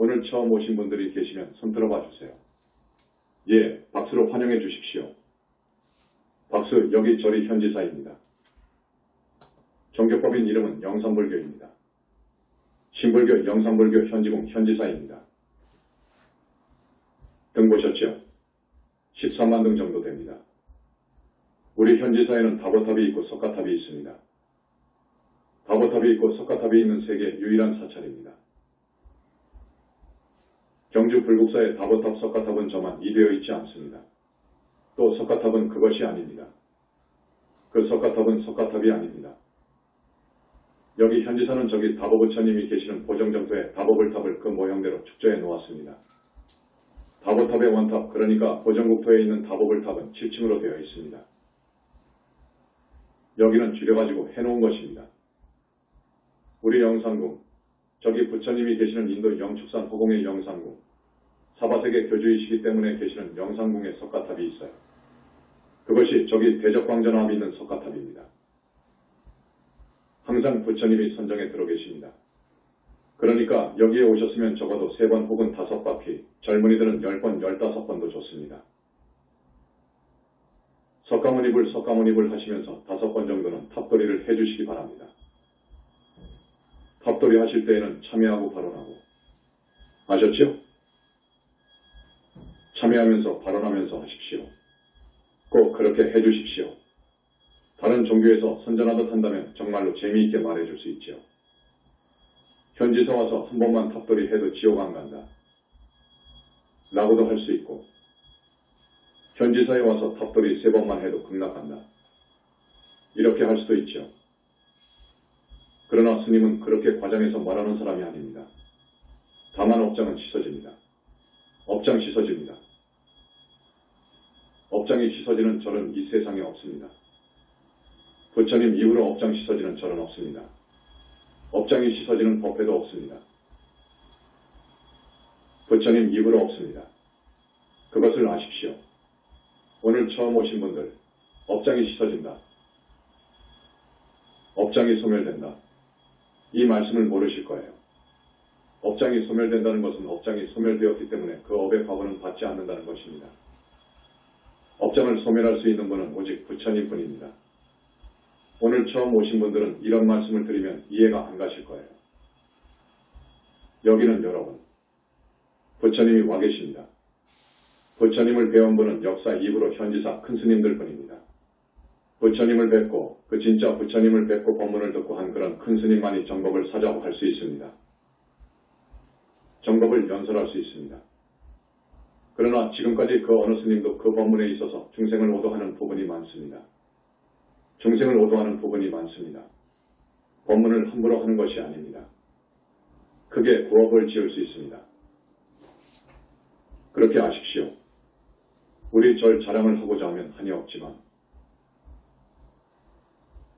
오늘 처음 오신 분들이 계시면 손 들어봐 주세요. 예, 박수로 환영해 주십시오. 박수, 여기 저리 현지사입니다. 종교법인 이름은 영산불교입니다. 신불교 영산불교 현지공 현지사입니다. 등 보셨죠? 13만 등 정도 됩니다. 우리 현지사에는 다보탑이 있고 석가탑이 있습니다. 다보탑이 있고 석가탑이 있는 세계 유일한 사찰입니다. 경주 불국사의 다보탑 석가탑은 저만 이되어 있지 않습니다. 또 석가탑은 그것이 아닙니다. 그 석가탑은 석가탑이 아닙니다. 여기 현지사는 저기 다보부처님이 계시는 보정정토에 다보불탑을 그 모형대로 축조해 놓았습니다. 다보탑의 원탑, 그러니까 보정국토에 있는 다보불탑은 7층으로 되어 있습니다. 여기는 줄여가지고 해놓은 것입니다. 우리 영산궁, 저기 부처님이 계시는 인도 영축산 허공의 영산궁, 사바세계 교주이시기 때문에 계시는 영산궁에 석가탑이 있어요. 그것이 저기 대적광전 앞에 있는 석가탑입니다. 항상 부처님이 선정에 들어 계십니다. 그러니까 여기에 오셨으면 적어도 3번 혹은 5바퀴, 젊은이들은 10번, 15번도 좋습니다. 석가모니불 하시면서 5번 정도는 탑돌이를 해주시기 바랍니다. 탑돌이 하실 때에는 참여하고 발언하고. 아셨죠? 참여하면서 발언하면서 하십시오. 꼭 그렇게 해주십시오. 다른 종교에서 선전하듯 한다면 정말로 재미있게 말해줄 수 있죠. 현지사 와서 한 번만 탑돌이 해도 지옥 안 간다. 라고도 할 수 있고, 현지사에 와서 탑돌이 3번만 해도 극락한다. 이렇게 할 수도 있죠. 그러나 스님은 그렇게 과장해서 말하는 사람이 아닙니다. 다만 업장은 씻어집니다. 업장 씻어집니다. 업장이 씻어지는 절은 이 세상에 없습니다. 부처님 이후로 업장 씻어지는 절은 없습니다. 업장이 씻어지는 법회도 없습니다. 부처님 이후로 없습니다. 그것을 아십시오. 오늘 처음 오신 분들, 업장이 씻어진다. 업장이 소멸된다. 이 말씀을 모르실 거예요. 업장이 소멸된다는 것은 업장이 소멸되었기 때문에 그 업의 과보는 받지 않는다는 것입니다. 업장을 소멸할 수 있는 분은 오직 부처님 뿐입니다. 오늘 처음 오신 분들은 이런 말씀을 드리면 이해가 안 가실 거예요. 여기는 여러분, 부처님이 와 계십니다. 부처님을 배운 분은 역사 이후로 현지사 큰 스님들 뿐입니다. 부처님을 뵙고 그 진짜 부처님을 뵙고 법문을 듣고 한 그런 큰 스님만이 정법을 사자고 할 수 있습니다. 정법을 연설할 수 있습니다. 그러나 지금까지 그 어느 스님도 그 법문에 있어서 중생을 오도하는 부분이 많습니다. 중생을 오도하는 부분이 많습니다. 법문을 함부로 하는 것이 아닙니다. 크게 구업을 지을 수 있습니다. 그렇게 아십시오. 우리 절 자랑을 하고자 하면 한이 없지만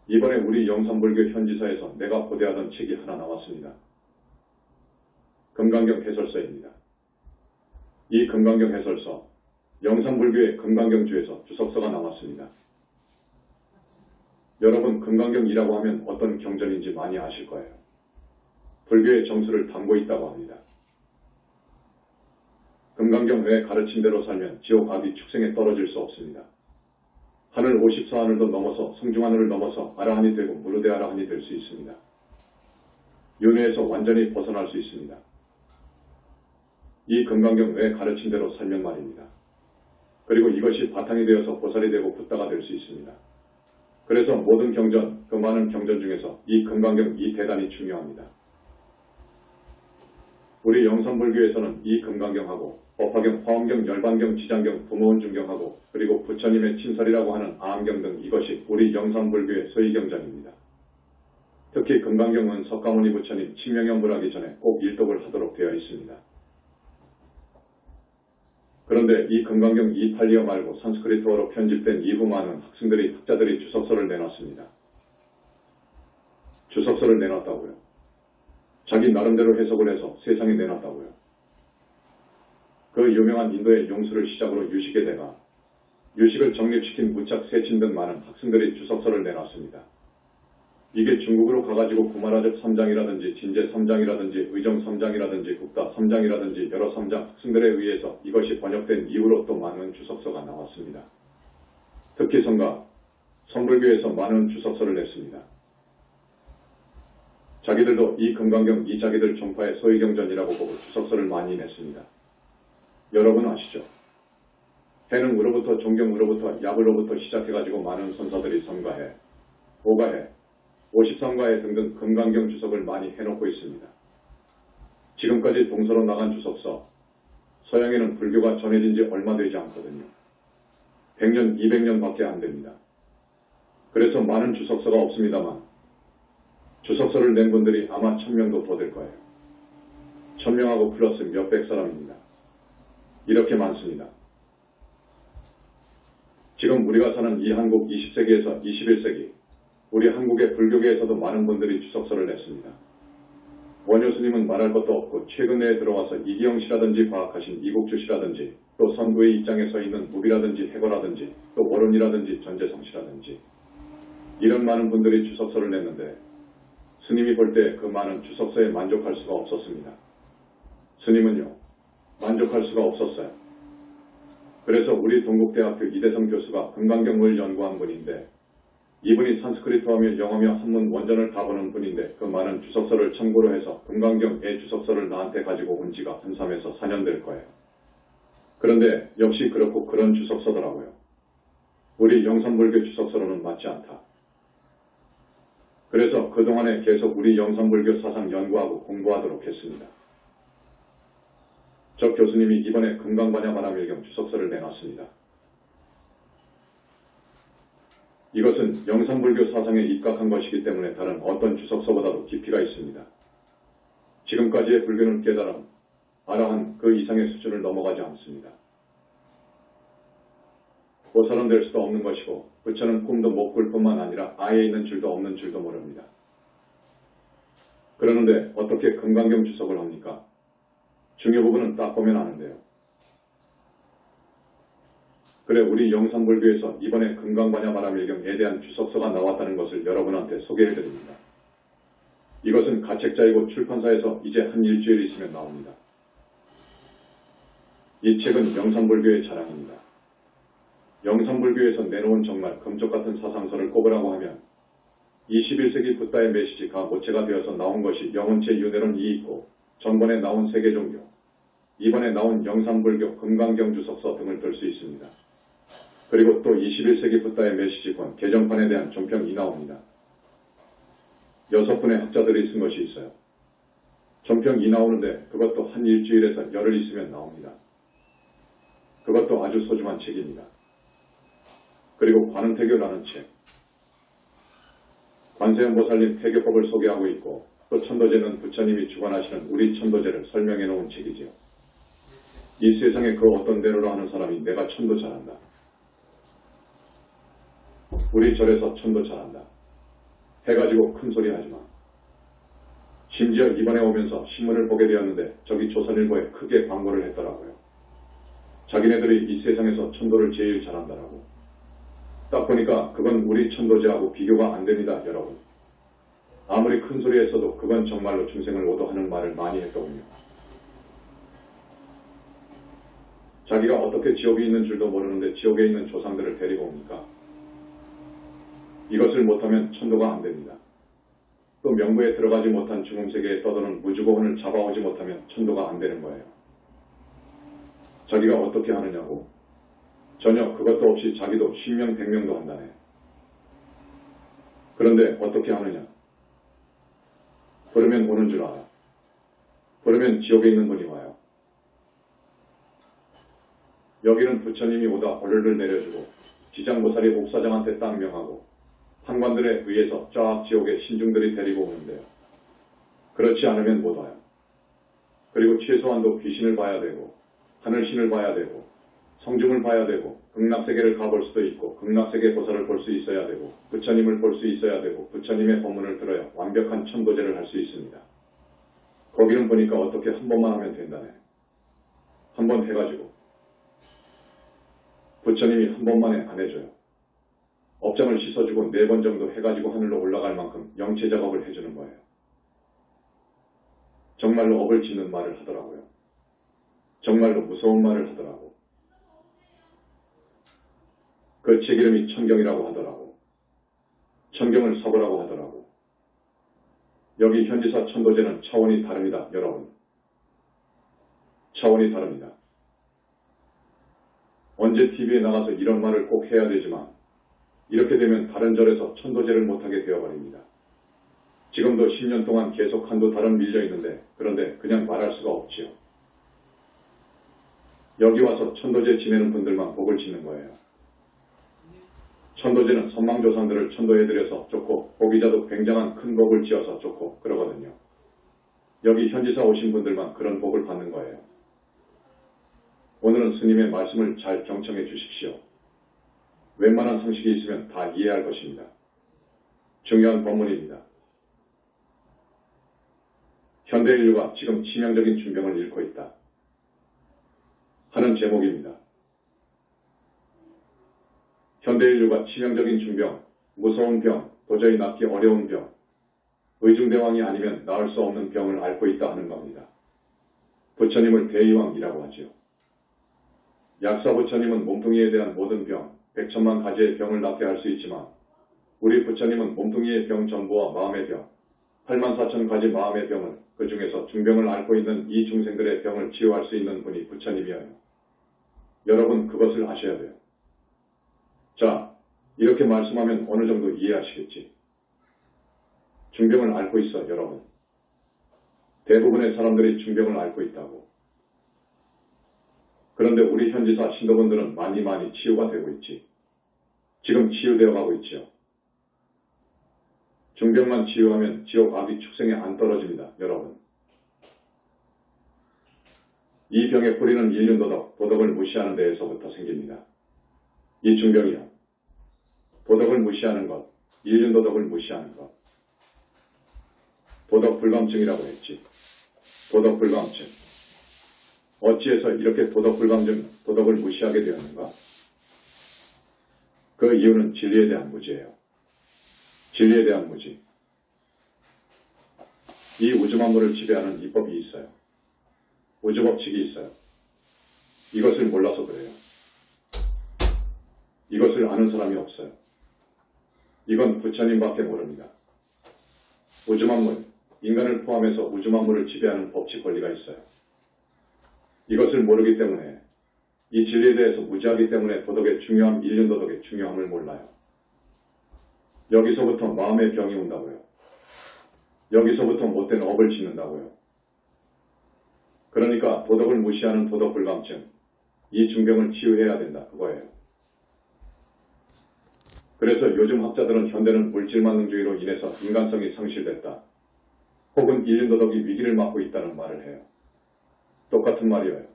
이번에 우리 영산불교 현지사에서 내가 고대하던 책이 하나 나왔습니다. 금강경 해설서입니다. 이 금강경 해설서, 영산불교의 금강경주에서 주석서가 나왔습니다. 여러분, 금강경이라고 하면 어떤 경전인지 많이 아실 거예요. 불교의 정수를 담고 있다고 합니다. 금강경 외에 가르친 대로 살면 지옥 악이 축생에 떨어질 수 없습니다. 하늘 54하늘도 넘어서 성중하늘을 넘어서 아라한이 되고 무르대 아라한이 될 수 있습니다. 윤회에서 완전히 벗어날 수 있습니다. 이 금강경 외에 가르친 대로 살면 말입니다. 그리고 이것이 바탕이 되어서 보살이 되고 붓다가 될 수 있습니다. 그래서 모든 경전, 그 많은 경전 중에서 이 금강경 이 대단히 중요합니다. 우리 영산불교에서는 이 금강경하고 법화경, 화엄경, 열반경, 지장경, 부모원중경하고 그리고 부처님의 친설이라고 하는 아함경 등 이것이 우리 영산불교의 소위경전입니다. 특히 금강경은 석가모니 부처님 칭명연불하기 전에 꼭 일독을 하도록 되어 있습니다. 그런데 이 금강경 이탈리아 말고 산스크리트어로 편집된 이후 많은 학자들이 주석서를 내놨습니다. 주석서를 내놨다고요. 자기 나름대로 해석을 해서 세상에 내놨다고요. 그 유명한 인도의 용수를 시작으로 유식의 대가, 유식을 정립시킨 무착 세친 등 많은 학생들이 주석서를 내놨습니다. 이게 중국으로 가가지고 구마라적 3장이라든지 진제 3장이라든지 의정 3장이라든지 국다 3장이라든지 여러 3장 스승들에 의해서 이것이 번역된 이후로 또 많은 주석서가 나왔습니다. 특히 성가, 성불교에서 많은 주석서를 냈습니다. 자기들도 이 금강경 이 자기들 종파의 소위경전이라고 보고 주석서를 많이 냈습니다. 여러분 아시죠? 해능으로부터 존경으로부터 약으로부터 시작해가지고 많은 선사들이 성가해, 오가해, 53가해 등등 금강경 주석을 많이 해놓고 있습니다. 지금까지 동서로 나간 주석서, 서양에는 불교가 전해진 지 얼마 되지 않거든요. 100년, 200년밖에 안 됩니다. 그래서 많은 주석서가 없습니다만 주석서를 낸 분들이 아마 1000명도 더 될 거예요. 1000명하고 플러스 몇백 사람입니다. 이렇게 많습니다. 지금 우리가 사는 이 한국 20세기에서 21세기, 우리 한국의 불교계에서도 많은 분들이 주석서를 냈습니다. 원효 스님은 말할 것도 없고 최근에 들어와서 이기영 씨라든지 과학하신 이국주 씨라든지 또 선구의 입장에 서 있는 무비라든지 해거라든지 또 원훈이라든지 전재성 씨라든지 이런 많은 분들이 주석서를 냈는데 스님이 볼 때 그 많은 주석서에 만족할 수가 없었습니다. 스님은요, 만족할 수가 없었어요. 그래서 우리 동국대학교 이대성 교수가 금강경을 연구한 분인데 이분이 산스크리트어며 영어며 한문 원전을 다 보는 분인데 그 많은 주석서를 참고로 해서 금강경의 주석서를 나한테 가지고 온 지가 한 3에서 4년 될 거예요. 그런데 역시 그렇고 그런 주석서더라고요. 우리 영산불교 주석서로는 맞지 않다. 그래서 그동안에 계속 우리 영산불교 사상 연구하고 공부하도록 했습니다. 저 교수님이 이번에 금강반야바라밀경 주석서를 내놨습니다. 이것은 영산불교 사상에 입각한 것이기 때문에 다른 어떤 주석서보다도 깊이가 있습니다. 지금까지의 불교는 깨달음, 아라한 그 이상의 수준을 넘어가지 않습니다. 보살은 될 수도 없는 것이고 부처는 꿈도 못 꿀 뿐만 아니라 아예 있는 줄도 없는 줄도 모릅니다. 그러는데 어떻게 금강경 주석을 합니까? 중요 부분은 딱 보면 아는데요. 그래 우리 영산불교에서 이번에 금강반야바라밀경에 대한 주석서가 나왔다는 것을 여러분한테 소개해드립니다. 이것은 가책자이고 출판사에서 이제 한 일주일 있으면 나옵니다. 이 책은 영산불교의 자랑입니다. 영산불교에서 내놓은 정말 금쪽같은 사상서를 꼽으라고 하면 21세기 붓다의 메시지가 모체가 되어서 나온 것이 영혼체 윤회론 이있고 전번에 나온 세계종교, 이번에 나온 영산불교 금강경 주석서 등을 들 수 있습니다. 그리고 또 21세기 붓다의 메시지권 개정판에 대한 종평이 나옵니다. 6분의 학자들이 쓴 것이 있어요. 종평이 나오는데 그것도 한 일주일에서 열흘 있으면 나옵니다. 그것도 아주 소중한 책입니다. 그리고 관음태교라는 책, 관세음보살님 태교법을 소개하고 있고 또 천도제는 부처님이 주관하시는 우리 천도제를 설명해 놓은 책이지요. 이 세상에 그 어떤 대로로 하는 사람이 내가 천도 잘한다. 우리 절에서 천도 잘한다. 해가지고 큰 소리 하지마. 심지어 이번에 오면서 신문을 보게 되었는데 저기 조선일보에 크게 광고를 했더라고요. 자기네들이 이 세상에서 천도를 제일 잘한다라고. 딱 보니까 그건 우리 천도제하고 비교가 안 됩니다, 여러분. 아무리 큰 소리 했어도 그건 정말로 중생을 오도하는 말을 많이 했더군요. 자기가 어떻게 지옥에 있는 줄도 모르는데 지옥에 있는 조상들을 데리고 옵니까? 이것을 못하면 천도가 안 됩니다. 또 명부에 들어가지 못한 중음세계에 떠도는 무주고혼을 잡아오지 못하면 천도가 안 되는 거예요. 자기가 어떻게 하느냐고? 전혀 그것도 없이 자기도 10명 100명도 한다네. 그런데 어떻게 하느냐? 그러면 오는 줄 알아. 그러면 지옥에 있는 분이 와요. 여기는 부처님이 오다 벌을 내려주고 지장보살이 옥사장한테 딱 명하고 판관들에 의해서 쫙 지옥에 신중들이 데리고 오는데요. 그렇지 않으면 못 와요. 그리고 최소한도 귀신을 봐야 되고 하늘신을 봐야 되고 성중을 봐야 되고 극락세계를 가볼 수도 있고 극락세계 보살을 볼 수 있어야 되고 부처님을 볼 수 있어야 되고 부처님의 법문을 들어야 완벽한 천도제를 할 수 있습니다. 거기는 보니까 어떻게 한 번만 하면 된다네. 한 번 해가지고 부처님이 한 번만에 안 해줘요. 업장을 씻어주고 4번 정도 해가지고 하늘로 올라갈 만큼 영체 작업을 해주는 거예요. 정말로 업을 짓는 말을 하더라고요. 정말로 무서운 말을 하더라고. 그 책 이름이 천경이라고 하더라고. 천경을 사보라고 하더라고. 여기 현지사 천도제는 차원이 다릅니다, 여러분. 차원이 다릅니다. 언제 TV에 나가서 이런 말을 꼭 해야 되지만 이렇게 되면 다른 절에서 천도제를 못하게 되어버립니다. 지금도 10년 동안 계속 한두 달은 밀려있는데 그런데 그냥 말할 수가 없지요. 여기 와서 천도제 지내는 분들만 복을 짓는 거예요. 천도제는 선망조상들을 천도해드려서 좋고 복이자도 굉장한 큰 복을 지어서 좋고 그러거든요. 여기 현지사 오신 분들만 그런 복을 받는 거예요. 오늘은 스님의 말씀을 잘 경청해 주십시오. 웬만한 상식이 있으면 다 이해할 것입니다. 중요한 법문입니다. 현대 인류가 지금 치명적인 중병을 잃고 있다. 하는 제목입니다. 현대 인류가 치명적인 중병, 무서운 병, 도저히 낫기 어려운 병, 의중대왕이 아니면 나을 수 없는 병을 앓고 있다 하는 겁니다. 부처님을 대의왕이라고 하죠. 약사 부처님은 몸뚱이에 대한 모든 병, 100천만 가지의 병을 낫게 할 수 있지만 우리 부처님은 몸뚱이의 병 전부와 마음의 병, 8만 4천 가지 마음의 병을 그 중에서 중병을 앓고 있는 이 중생들의 병을 치유할 수 있는 분이 부처님이에요. 여러분 그것을 아셔야 돼요. 자, 이렇게 말씀하면 어느 정도 이해하시겠지. 중병을 앓고 있어, 여러분. 대부분의 사람들이 중병을 앓고 있다고. 그런데 우리 현지사 신도분들은 많이 치유가 되고 있지. 지금 치유되어 가고 있죠. 중병만 치유하면 지옥 아비 축생에 안 떨어집니다, 여러분. 이 병의 뿌리는 인륜도덕, 도덕을 무시하는 데에서부터 생깁니다. 이 중병이요. 도덕을 무시하는 것, 인륜도덕을 무시하는 것. 도덕불감증이라고 했지. 도덕불감증. 어찌해서 이렇게 도덕불감증, 도덕을 무시하게 되었는가? 그 이유는 진리에 대한 무지예요. 진리에 대한 무지. 이 우주만물을 지배하는 이법이 있어요. 우주법칙이 있어요. 이것을 몰라서 그래요. 이것을 아는 사람이 없어요. 이건 부처님밖에 모릅니다. 우주만물, 인간을 포함해서 우주만물을 지배하는 법칙 권리가 있어요. 이것을 모르기 때문에 이 진리에 대해서 무지하기 때문에 도덕의 중요함, 인륜도덕의 중요함을 몰라요. 여기서부터 마음의 병이 온다고요. 여기서부터 못된 업을 짓는다고요. 그러니까 도덕을 무시하는 도덕불감증, 이 중병을 치유해야 된다, 그거예요. 그래서 요즘 학자들은 현대는 물질만능주의로 인해서 인간성이 상실됐다. 혹은 인륜도덕이 위기를 맞고 있다는 말을 해요. 똑같은 말이에요.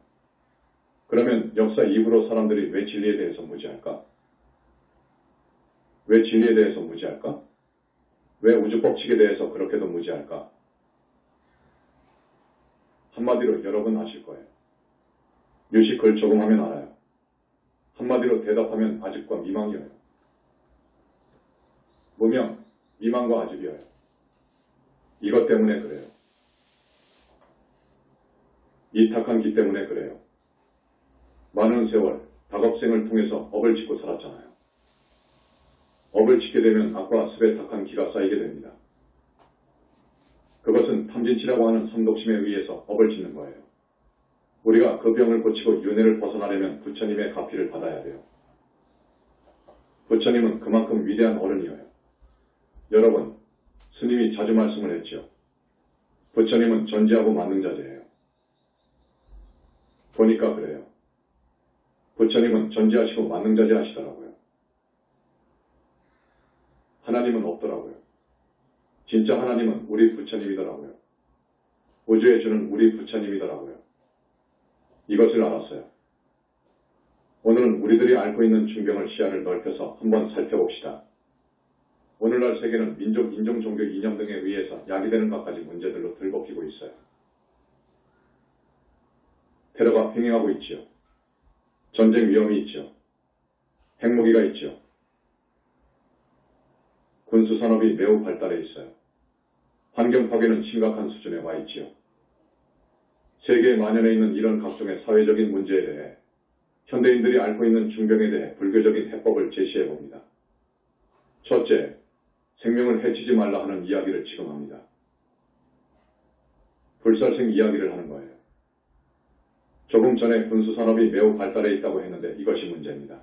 그러면 역사 이후로 사람들이 왜 진리에 대해서 무지할까? 왜 진리에 대해서 무지할까? 왜 우주법칙에 대해서 그렇게도 무지할까? 한마디로 여러분 아실 거예요. 유식 글 조금 하면 알아요. 한마디로 대답하면 아직과 미망이에요. 무명, 미망과 아직이에요. 이것 때문에 그래요. 이 탁한 기 때문에 그래요. 많은 세월, 닭업생을 통해서 업을 짓고 살았잖아요. 업을 짓게 되면 악과 습에 탁한 기가 쌓이게 됩니다. 그것은 탐진치라고 하는 선독심에 의해서 업을 짓는 거예요. 우리가 그 병을 고치고 윤회를 벗어나려면 부처님의 가피를 받아야 돼요. 부처님은 그만큼 위대한 어른이에요. 여러분, 스님이 자주 말씀을 했죠. 부처님은 전지하고 만능자재예요. 보니까 그래요. 부처님은 전지하시고 만능자재 하시더라고요. 하나님은 없더라고요. 진짜 하나님은 우리 부처님이더라고요. 우주의 주는 우리 부처님이더라고요. 이것을 알았어요. 오늘은 우리들이 앓고 있는 중병을 시야를 넓혀서 한번 살펴봅시다. 오늘날 세계는 민족, 인종, 종교, 이념 등에 의해서 야기되는 것까지 문제들로 들볶이고 있어요. 테러가 횡행하고 있지요. 전쟁 위험이 있죠. 핵무기가 있죠. 군수산업이 매우 발달해 있어요. 환경 파괴는 심각한 수준에 와 있지요. 세계에 만연해 있는 이런 각종의 사회적인 문제에 대해 현대인들이 앓고 있는 중병에 대해 불교적인 해법을 제시해 봅니다. 첫째, 생명을 해치지 말라 하는 이야기를 지금 합니다. 불살생 이야기를 하는 거예요. 조금 전에 군수산업이 매우 발달해 있다고 했는데 이것이 문제입니다.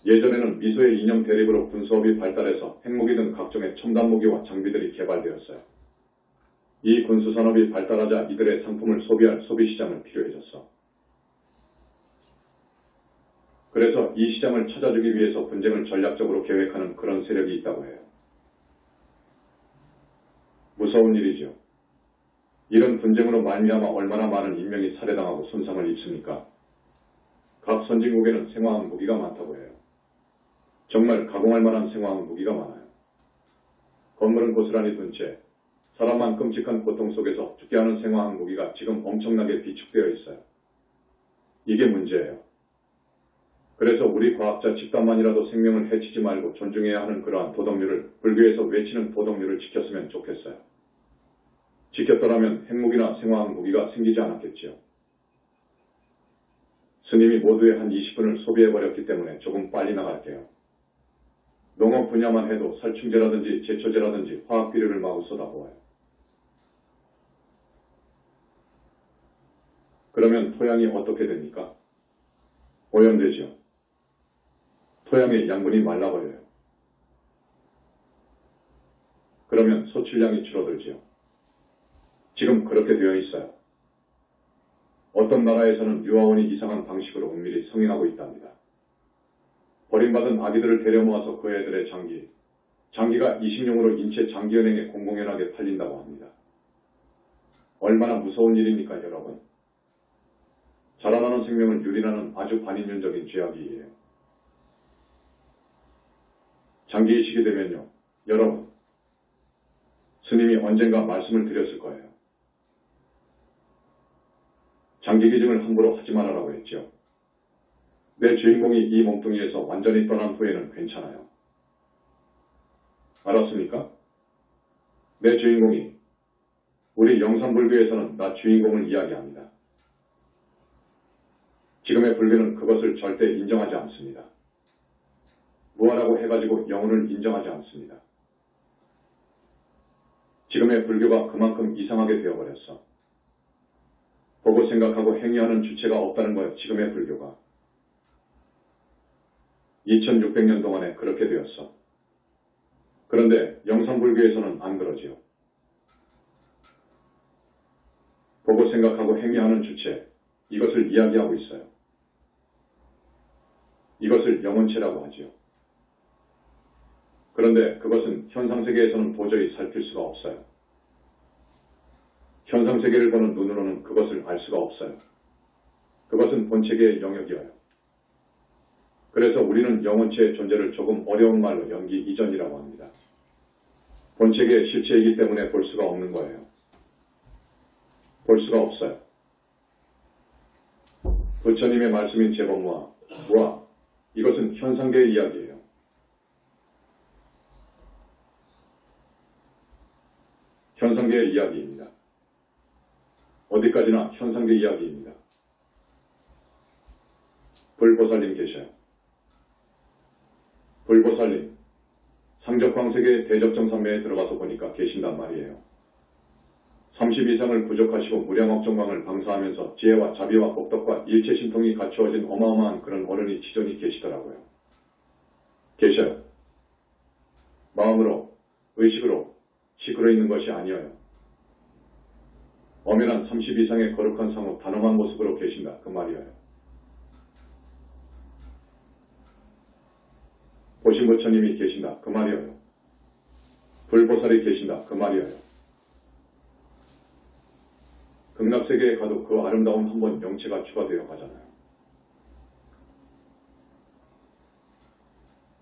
예전에는 미소의 이념 대립으로 군수업이 발달해서 핵무기 등 각종의 첨단 무기와 장비들이 개발되었어요. 이 군수산업이 발달하자 이들의 상품을 소비할 소비시장은 필요해졌어. 그래서 이 시장을 찾아주기 위해서 분쟁을 전략적으로 계획하는 그런 세력이 있다고 해요. 무서운 일이죠. 이런 분쟁으로 말미암아 얼마나 많은 인명이 살해당하고 손상을 입습니까? 각 선진국에는 생화학 무기가 많다고 해요. 정말 가공할 만한 생화학 무기가 많아요. 건물은 고스란히 둔 채 사람만 끔찍한 고통 속에서 죽게 하는 생화학 무기가 지금 엄청나게 비축되어 있어요. 이게 문제예요. 그래서 우리 과학자 집단만이라도 생명을 해치지 말고 존중해야 하는 그러한 도덕률을 불교에서 외치는 도덕률을 지켰으면 좋겠어요. 지켰더라면 핵무기나 생화학 무기가 생기지 않았겠지요. 스님이 모두의 한 20분을 소비해버렸기 때문에 조금 빨리 나갈게요. 농업 분야만 해도 살충제라든지 제초제라든지 화학비료를 마구 쏟아부어요. 그러면 토양이 어떻게 됩니까? 오염되죠. 토양의 양분이 말라버려요. 그러면 소출량이 줄어들지요. 지금 그렇게 되어 있어요. 어떤 나라에서는 유아원이 이상한 방식으로 은밀히 성행하고 있답니다. 버림받은 아기들을 데려 모아서 그 애들의 장기가 이식용으로 인체 장기은행에 공공연하게 팔린다고 합니다. 얼마나 무서운 일입니까, 여러분? 자라나는 생명을 유린하는 아주 반인륜적인 죄악이에요. 장기 이식이 되면요, 여러분, 스님이 언젠가 말씀을 드렸을 거예요. 장기 기증을 함부로 하지 말아라고 했죠. 내 주인공이 이 몸뚱이에서 완전히 떠난 후에는 괜찮아요. 알았습니까? 내 주인공이, 우리 영산불교에서는 나 주인공을 이야기합니다. 지금의 불교는 그것을 절대 인정하지 않습니다. 무아라고 해가지고 영혼을 인정하지 않습니다. 지금의 불교가 그만큼 이상하게 되어버렸어. 보고 생각하고 행위하는 주체가 없다는 거예요. 지금의 불교가. 2600년 동안에 그렇게 되었어. 그런데 영산불교에서는 안 그러지요. 보고 생각하고 행위하는 주체, 이것을 이야기하고 있어요. 이것을 영혼체라고 하지요. 그런데 그것은 현상세계에서는 도저히 살필 수가 없어요. 현상세계를 보는 눈으로는 그것을 알 수가 없어요. 그것은 본체계의 영역이어요. 그래서 우리는 영혼체의 존재를 조금 어려운 말로 연기 이전이라고 합니다. 본체계의 실체이기 때문에 볼 수가 없는 거예요. 볼 수가 없어요. 부처님의 말씀인 제법무아, 이것은 현상계의 이야기예요. 현상계의 이야기입니다. 어디까지나 현상계 이야기입니다. 불보살님 계셔요. 불보살님, 상적광세계의 대적정산매에 들어가서 보니까 계신단 말이에요. 30 이상을 부족하시고 무량억정광을 방사하면서 지혜와 자비와 복덕과 일체신통이 갖추어진 어마어마한 그런 어른이 지존이 계시더라고요. 계셔요. 마음으로, 의식으로, 식으로 있는 것이 아니어요. 엄연한 30 이상의 거룩한 상호 단엄한 모습으로 계신다 그 말이에요. 보신 부처님이 계신다 그 말이에요. 불보살이 계신다 그 말이에요. 극락세계에 가도 그 아름다운 한 번 영체가 추가되어 가잖아요.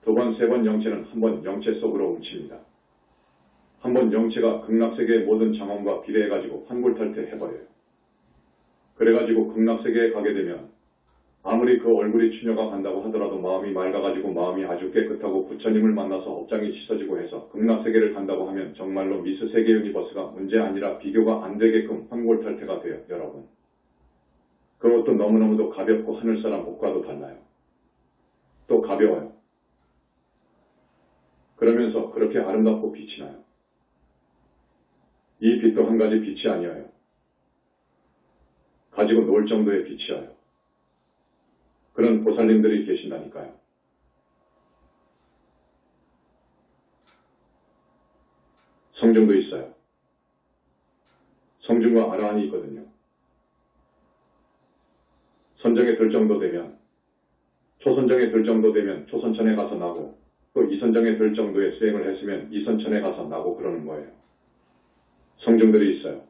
두 번, 세 번 영체는 한 번 영체 속으로 뭉칩니다. 한 번 영체가 극락세계의 모든 장엄과 비례해가지고 환골탈태 해버려요. 그래가지고 극락세계에 가게 되면 아무리 그 얼굴이 추녀가 간다고 하더라도 마음이 맑아가지고 마음이 아주 깨끗하고 부처님을 만나서 업장이 씻어지고 해서 극락세계를 간다고 하면 정말로 미스 세계 유니버스가 문제 아니라 비교가 안 되게끔 환골탈태가 돼요, 여러분. 그것도 너무너무도 가볍고 하늘사람 옷과도 달라요. 또 가벼워요. 그러면서 그렇게 아름답고 빛이 나요. 이 빛도 한 가지 빛이 아니어요. 가지고 놀 정도의 빛이어요. 그런 보살님들이 계신다니까요. 성중도 있어요. 성중과 아라한이 있거든요. 선정에 들 정도 되면, 초선정에 들 정도 되면 초선천에 가서 나고, 또 이선정에 들 정도의 수행을 했으면 이선천에 가서 나고 그러는 거예요. 성중들이 있어요.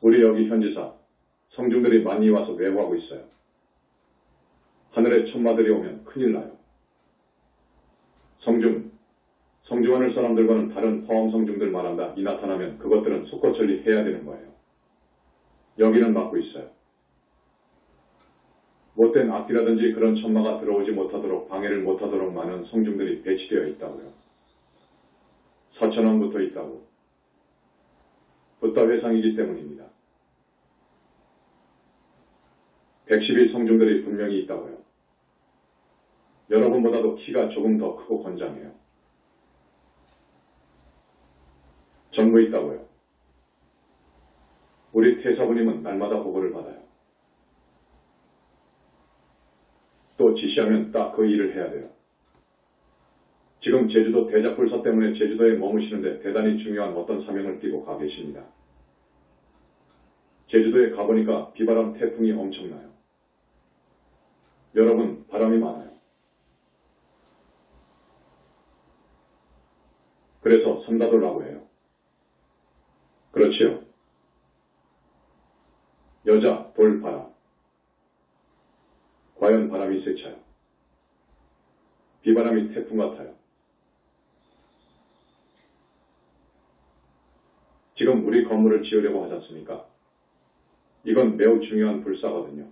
우리 여기 현지사, 성중들이 많이 와서 외부하고 있어요. 하늘에 천마들이 오면 큰일 나요. 성중하늘 사람들과는 다른 포함 성중들 말한다. 이 나타나면 그것들은 속고 처리해야 되는 거예요. 여기는 막고 있어요. 못된 악기라든지 그런 천마가 들어오지 못하도록 방해를 못하도록 많은 성중들이 배치되어 있다고요. 4,000원부터 있다고. 붓다 회상이기 때문입니다. 110일 성중들이 분명히 있다고요. 여러분보다도 키가 조금 더 크고 건장해요. 전부 있다고요. 우리 태사부님은 날마다 보고를 받아요. 또 지시하면 딱 그 일을 해야 돼요. 지금 제주도 대작불사 때문에 제주도에 머무시는데 대단히 중요한 어떤 사명을 띠고 가 계십니다. 제주도에 가보니까 비바람 태풍이 엄청나요. 여러분, 바람이 많아요. 그래서 삼다돌라고 해요. 그렇지요. 여자, 돌, 바람. 과연 바람이 세차요. 비바람이 태풍 같아요. 지금 우리 건물을 지으려고 하지 않습니까? 이건 매우 중요한 불사거든요.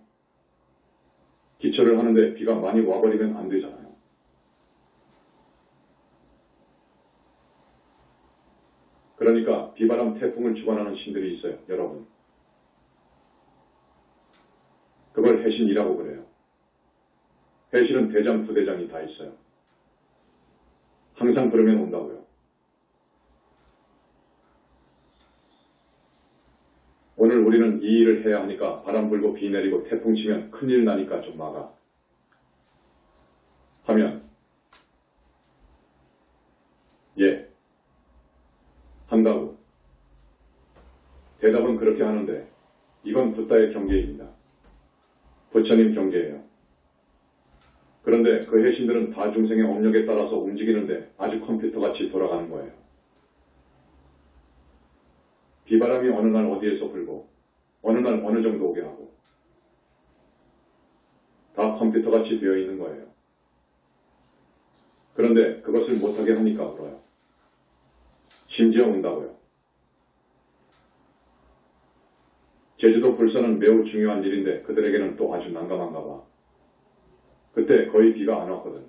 기초를 하는데 비가 많이 와버리면 안 되잖아요. 그러니까 비바람 태풍을 주관하는 신들이 있어요, 여러분. 그걸 해신이라고 그래요. 해신은 대장, 부대장이 다 있어요. 항상 부르면 온다고요. 오늘 우리는 이 일을 해야 하니까 바람 불고 비 내리고 태풍 치면 큰일 나니까 좀 막아. 하면 예, 한다고. 대답은 그렇게 하는데 이건 붓다의 경계입니다. 부처님 경계예요. 그런데 그 해신들은 다 중생의 업력에 따라서 움직이는데 아주 컴퓨터같이 돌아가는 거예요. 비바람이 어느 날 어디에서 불고 어느 날 어느 정도 오게 하고 다 컴퓨터같이 되어 있는 거예요. 그런데 그것을 못하게 하니까 울어요. 심지어 운다고요. 제주도 불사는 매우 중요한 일인데 그들에게는 또 아주 난감한가 봐. 그때 거의 비가 안 왔거든.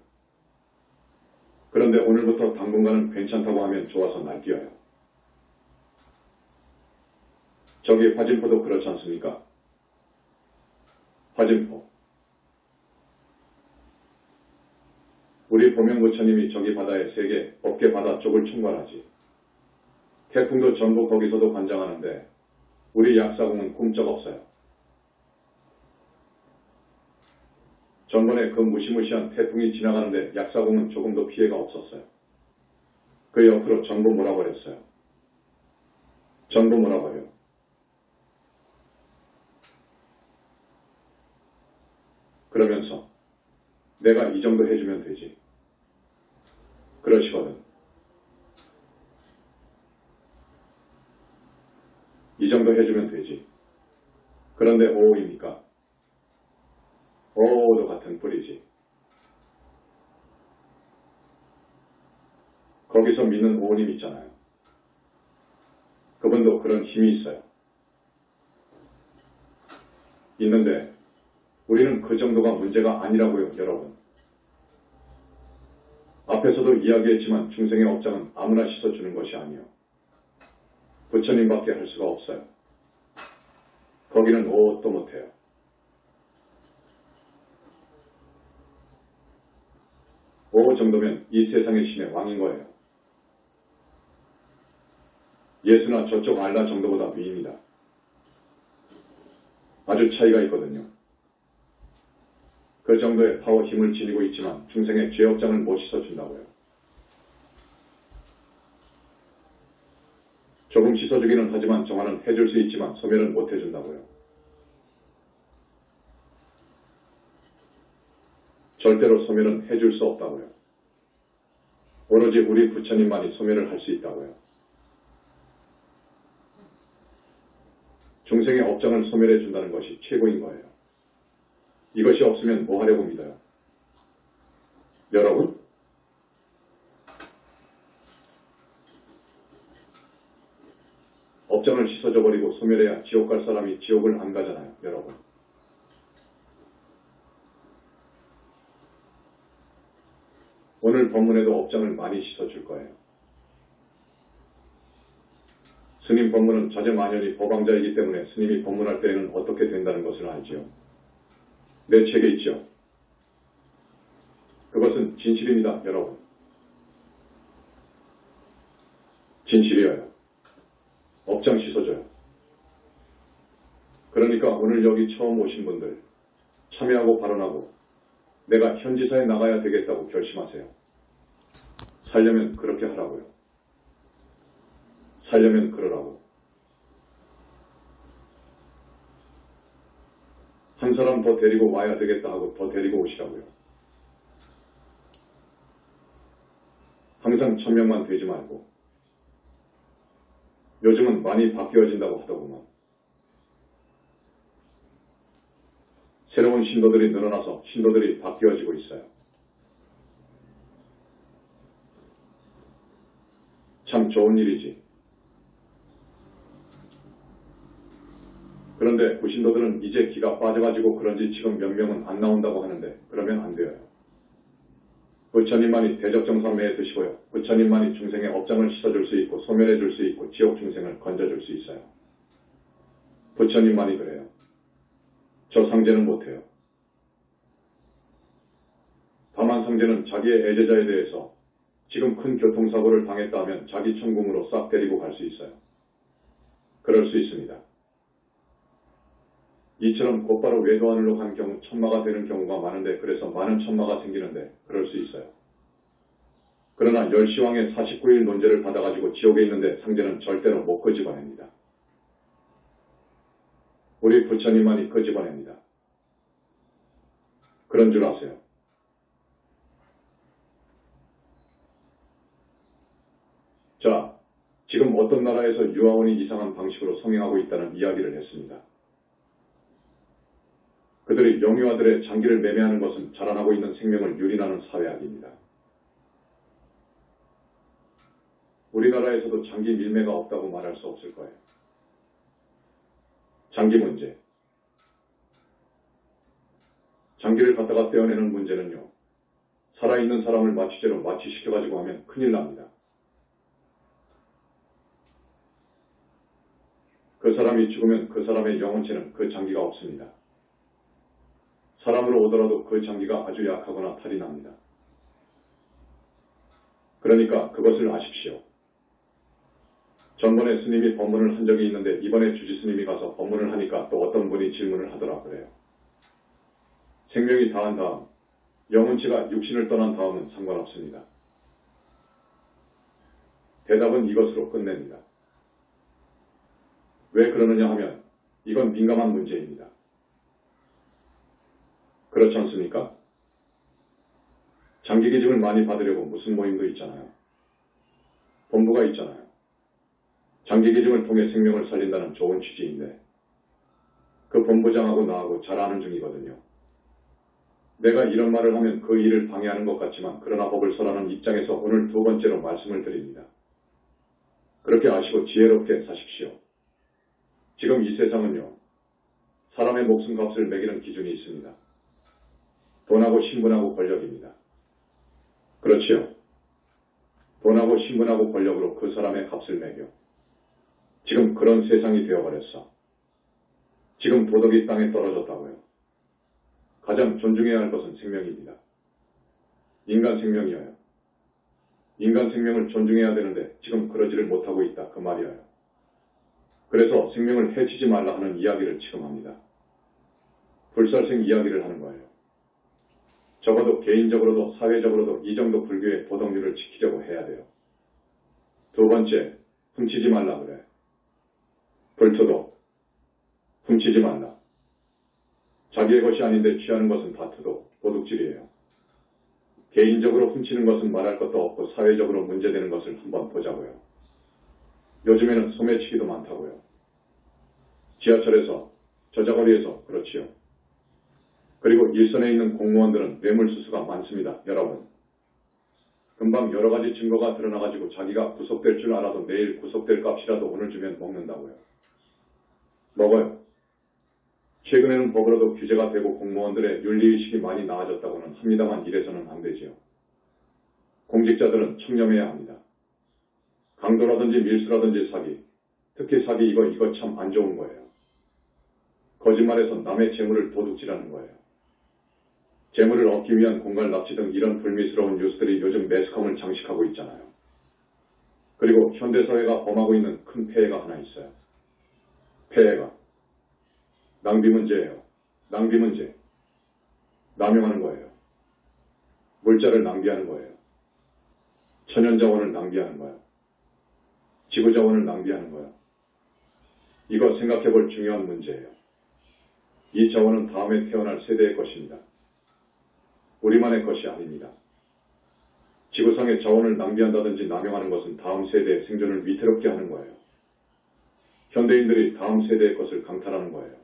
그런데 오늘부터 당분간은 괜찮다고 하면 좋아서 날뛰어요. 저기 화진포도 그렇지 않습니까? 화진포. 우리 보명부처님이 저기 바다의 세계, 법계 바다 쪽을 총괄하지. 태풍도 전부 거기서도 관장하는데 우리 약사공은 꿈쩍없어요. 전번에 그 무시무시한 태풍이 지나가는데 약사공은 조금도 피해가 없었어요. 그 옆으로 전부 몰아버렸어요. 전부 몰아버려. 그러면서 내가 이 정도 해주면 되지. 그러시거든. 이 정도 해주면 되지. 그런데 오입니까? 오도 같은 뿌리지. 거기서 믿는 오님 있잖아요. 그분도 그런 힘이 있어요. 있는데 우리는 그 정도가 문제가 아니라고요, 여러분. 앞에서도 이야기했지만 중생의 업장은 아무나 씻어주는 것이 아니요. 부처님밖에 할 수가 없어요. 거기는 무엇도 못해요. 오 정도면 이 세상의 신의 왕인 거예요. 예수나 저쪽 알라 정도보다 위입니다. 아주 차이가 있거든요. 그 정도의 파워 힘을 지니고 있지만 중생의 죄업장을 못 씻어준다고요. 조금 씻어주기는 하지만 정화는 해줄 수 있지만 소멸은 못 해준다고요. 절대로 소멸은 해줄 수 없다고요. 오로지 우리 부처님만이 소멸을 할 수 있다고요. 중생의 업장을 소멸해 준다는 것이 최고인 거예요. 이것이 없으면 뭐 하려고 믿어요? 여러분? 업장을 씻어줘버리고 소멸해야 지옥 갈 사람이 지옥을 안 가잖아요, 여러분. 오늘 법문에도 업장을 많이 씻어줄 거예요. 스님 법문은 자제만연이 법왕자이기 때문에 스님이 법문할 때에는 어떻게 된다는 것을 알지요. 내 책에 있죠. 그것은 진실입니다, 여러분. 진실이에요. 업장 씻어줘요. 그러니까 오늘 여기 처음 오신 분들 참여하고 발언하고 내가 현지사에 나가야 되겠다고 결심하세요. 살려면 그렇게 하라고요. 살려면 그러라고. 한 사람 더 데리고 와야 되겠다 하고 더 데리고 오시라고요. 항상 1000명만 되지 말고. 요즘은 많이 바뀌어진다고 하더구만. 새로운 신도들이 늘어나서 신도들이 바뀌어지고 있어요. 참 좋은 일이지. 그런데 구신도들은 이제 기가 빠져가지고 그런지 지금 몇 명은 안 나온다고 하는데 그러면 안 돼요. 부처님만이 대적정사매에 드시고요. 부처님만이 중생의 업장을 씻어줄 수 있고 소멸해줄 수 있고 지옥 중생을 건져줄 수 있어요. 부처님만이 그래요. 저 상제는 못해요. 다만 상제는 자기의 애제자에 대해서 지금 큰 교통사고를 당했다 하면 자기 천궁으로 싹 데리고 갈 수 있어요. 그럴 수 있습니다. 이처럼 곧바로 외도하늘로 간 경우 천마가 되는 경우가 많은데 그래서 많은 천마가 생기는데 그럴 수 있어요. 그러나 열시왕의 49일 논제를 받아가지고 지옥에 있는데 상제는 절대로 못 끄집어냅니다. 우리 부처님만이 끄집어냅니다. 그런 줄 아세요. 자, 지금 어떤 나라에서 유아원이 이상한 방식으로 성행하고 있다는 이야기를 했습니다. 그들이 영유아들의 장기를 매매하는 것은 자라나고 있는 생명을 유린하는 사회악입니다. 우리나라에서도 장기 밀매가 없다고 말할 수 없을 거예요. 장기 문제. 장기를 갖다가 떼어내는 문제는요. 살아있는 사람을 마취제로 마취시켜가지고 하면 큰일 납니다. 그 사람이 죽으면 그 사람의 영혼체는 그 장기가 없습니다. 사람으로 오더라도 그 장기가 아주 약하거나 탈이 납니다. 그러니까 그것을 아십시오. 전번에 스님이 법문을 한 적이 있는데 이번에 주지 스님이 가서 법문을 하니까 또 어떤 분이 질문을 하더라 그래요. 생명이 다한 다음, 영혼체가 육신을 떠난 다음은 상관없습니다. 대답은 이것으로 끝냅니다. 왜 그러느냐 하면 이건 민감한 문제입니다. 그렇지 않습니까? 장기 기증을 많이 받으려고 무슨 모임도 있잖아요. 본부가 있잖아요. 장기 기증을 통해 생명을 살린다는 좋은 취지인데 그 본부장하고 나하고 잘 아는 중이거든요. 내가 이런 말을 하면 그 일을 방해하는 것 같지만 그러나 법을 설하는 입장에서 오늘 두 번째로 말씀을 드립니다. 그렇게 아시고 지혜롭게 사십시오. 지금 이 세상은요. 사람의 목숨값을 매기는 기준이 있습니다. 돈하고 신분하고 권력입니다. 그렇지요. 돈하고 신분하고 권력으로 그 사람의 값을 매겨. 지금 그런 세상이 되어버렸어. 지금 도덕이 땅에 떨어졌다고요. 가장 존중해야 할 것은 생명입니다. 인간 생명이어요. 인간 생명을 존중해야 되는데 지금 그러지를 못하고 있다 그 말이에요. 그래서 생명을 해치지 말라 하는 이야기를 지금 합니다. 불살생 이야기를 하는 거예요. 적어도 개인적으로도 사회적으로도 이 정도 불교의 도덕률을 지키려고 해야 돼요. 두 번째, 훔치지 말라 그래. 불투도 훔치지 말라. 자기의 것이 아닌데 취하는 것은 다투도 도둑질이에요. 개인적으로 훔치는 것은 말할 것도 없고 사회적으로 문제되는 것을 한번 보자고요. 요즘에는 소매치기도 많다고요. 지하철에서, 저자거리에서 그렇지요. 그리고 일선에 있는 공무원들은 뇌물수수가 많습니다. 여러분. 금방 여러 가지 증거가 드러나가지고 자기가 구속될 줄 알아도 내일 구속될 값이라도 오늘 주면 먹는다고요. 먹어요. 최근에는 법으로도 규제가 되고 공무원들의 윤리의식이 많이 나아졌다고는 합니다만 이래서는 안 되지요. 공직자들은 청렴해야 합니다. 강도라든지 밀수라든지 사기, 특히 사기 이거 참 안 좋은 거예요. 거짓말해서 남의 재물을 도둑질하는 거예요. 재물을 얻기 위한 공갈 납치 등 이런 불미스러운 뉴스들이 요즘 매스컴을 장식하고 있잖아요. 그리고 현대사회가 범하고 있는 큰 폐해가 하나 있어요. 폐해가. 낭비 문제예요. 낭비 문제. 남용하는 거예요. 물자를 낭비하는 거예요. 천연자원을 낭비하는 거예요. 지구자원을 낭비하는 거예요. 이거 생각해볼 중요한 문제예요. 이 자원은 다음에 태어날 세대의 것입니다. 우리만의 것이 아닙니다. 지구상의 자원을 낭비한다든지 남용하는 것은 다음 세대의 생존을 위태롭게 하는 거예요. 현대인들이 다음 세대의 것을 강탈하는 거예요.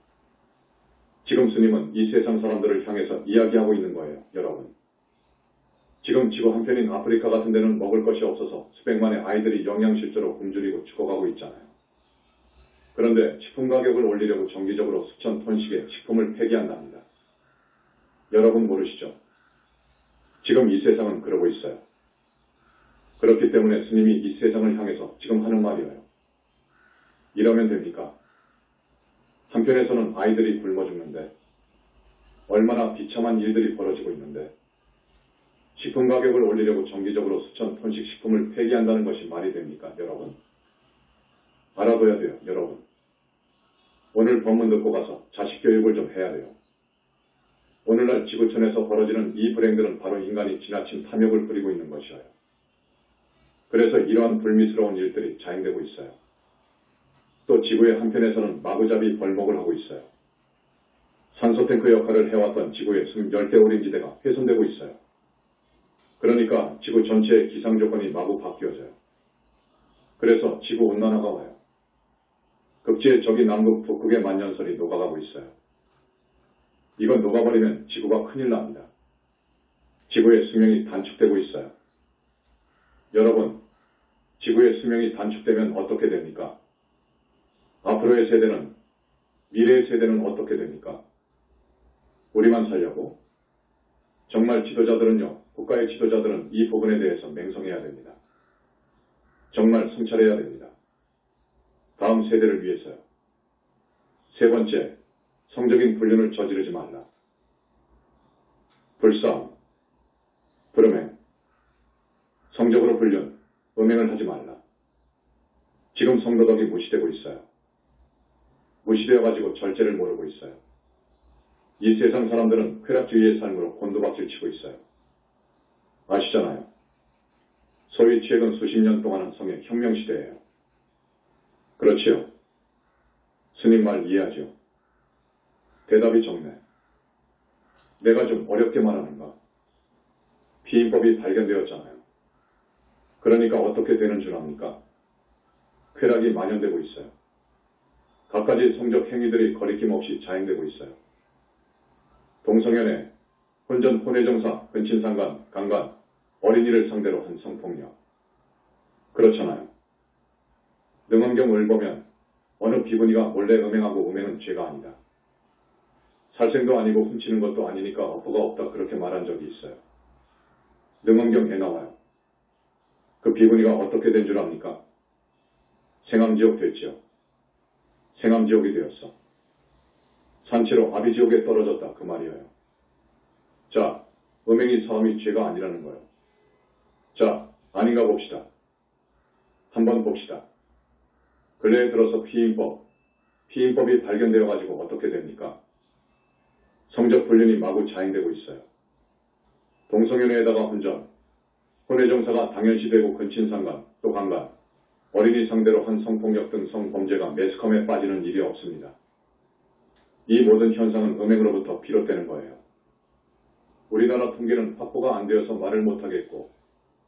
지금 스님은 이 세상 사람들을 향해서 이야기하고 있는 거예요. 여러분. 지금 지구 한편인 아프리카 같은 데는 먹을 것이 없어서 수백만의 아이들이 영양실조로 굶주리고 죽어가고 있잖아요. 그런데 식품 가격을 올리려고 정기적으로 수천 톤씩의 식품을 폐기한답니다. 여러분 모르시죠? 지금 이 세상은 그러고 있어요. 그렇기 때문에 스님이 이 세상을 향해서 지금 하는 말이에요. 이러면 됩니까? 한편에서는 아이들이 굶어 죽는데 얼마나 비참한 일들이 벌어지고 있는데 식품 가격을 올리려고 정기적으로 수천 톤씩 식품을 폐기한다는 것이 말이 됩니까? 여러분. 알아둬야 돼요. 여러분. 오늘 법문 듣고 가서 자식 교육을 좀 해야 돼요. 오늘날 지구촌에서 벌어지는 이 불행들은 바로 인간이 지나친 탐욕을 부리고 있는 것이에요. 그래서 이러한 불미스러운 일들이 자행되고 있어요. 또 지구의 한편에서는 마구잡이 벌목을 하고 있어요. 산소탱크 역할을 해왔던 지구의 숨 열대우림지대가 훼손되고 있어요. 그러니까 지구 전체의 기상조건이 마구 바뀌어져요. 그래서 지구온난화가 와요. 극지의 저기 남극 북극의 만년설이 녹아가고 있어요. 이건 녹아버리면 지구가 큰일 납니다. 지구의 수명이 단축되고 있어요. 여러분, 지구의 수명이 단축되면 어떻게 됩니까? 앞으로의 세대는, 미래의 세대는 어떻게 됩니까? 우리만 살려고? 정말 지도자들은요, 국가의 지도자들은 이 부분에 대해서 맹성해야 됩니다. 정말 성찰해야 됩니다. 다음 세대를 위해서요. 세 번째, 성적인 불륜을 저지르지 말라. 불싸움, 불음행, 성적으로 불륜, 음행을 하지 말라. 지금 성도덕이 무시되고 있어요. 무시되어가지고 절제를 모르고 있어요. 이 세상 사람들은 쾌락주의의 삶으로 곤두박질 치고 있어요. 아시잖아요. 소위 최근 수십 년 동안은 성의 혁명시대예요. 그렇지요. 스님 말 이해하죠. 대답이 적네. 내가 좀 어렵게 말하는가? 피임법이 발견되었잖아요. 그러니까 어떻게 되는 줄 압니까? 쾌락이 만연되고 있어요. 갖가지 성적 행위들이 거리낌 없이 자행되고 있어요. 동성연애, 혼전 혼외정사, 근친상간, 강간, 어린이를 상대로 한 성폭력. 그렇잖아요. 능엄경을 보면 어느 비구니가 몰래 음행하고 음행은 죄가 아니다. 살생도 아니고 훔치는 것도 아니니까 어퍼가 없다 그렇게 말한 적이 있어요. 능엄경 애 나와요. 그 비구니가 어떻게 된 줄 압니까? 생암지옥 됐지요. 생암지옥이 되었어. 산채로 아비지옥에 떨어졌다 그 말이에요. 자, 음행이 사함이 죄가 아니라는 거예요. 자, 아닌가 봅시다. 한번 봅시다. 근래에 들어서 피임법이 발견되어 가지고 어떻게 됩니까? 성적 불륜이 마구 자행되고 있어요. 동성연애에다가 혼전, 혼외정사가 당연시되고 근친상간, 또 강간, 어린이 상대로 한 성폭력 등 성범죄가 매스컴에 빠지는 일이 없습니다. 이 모든 현상은 음행으로부터 비롯되는 거예요. 우리나라 통계는 확보가 안 되어서 말을 못하겠고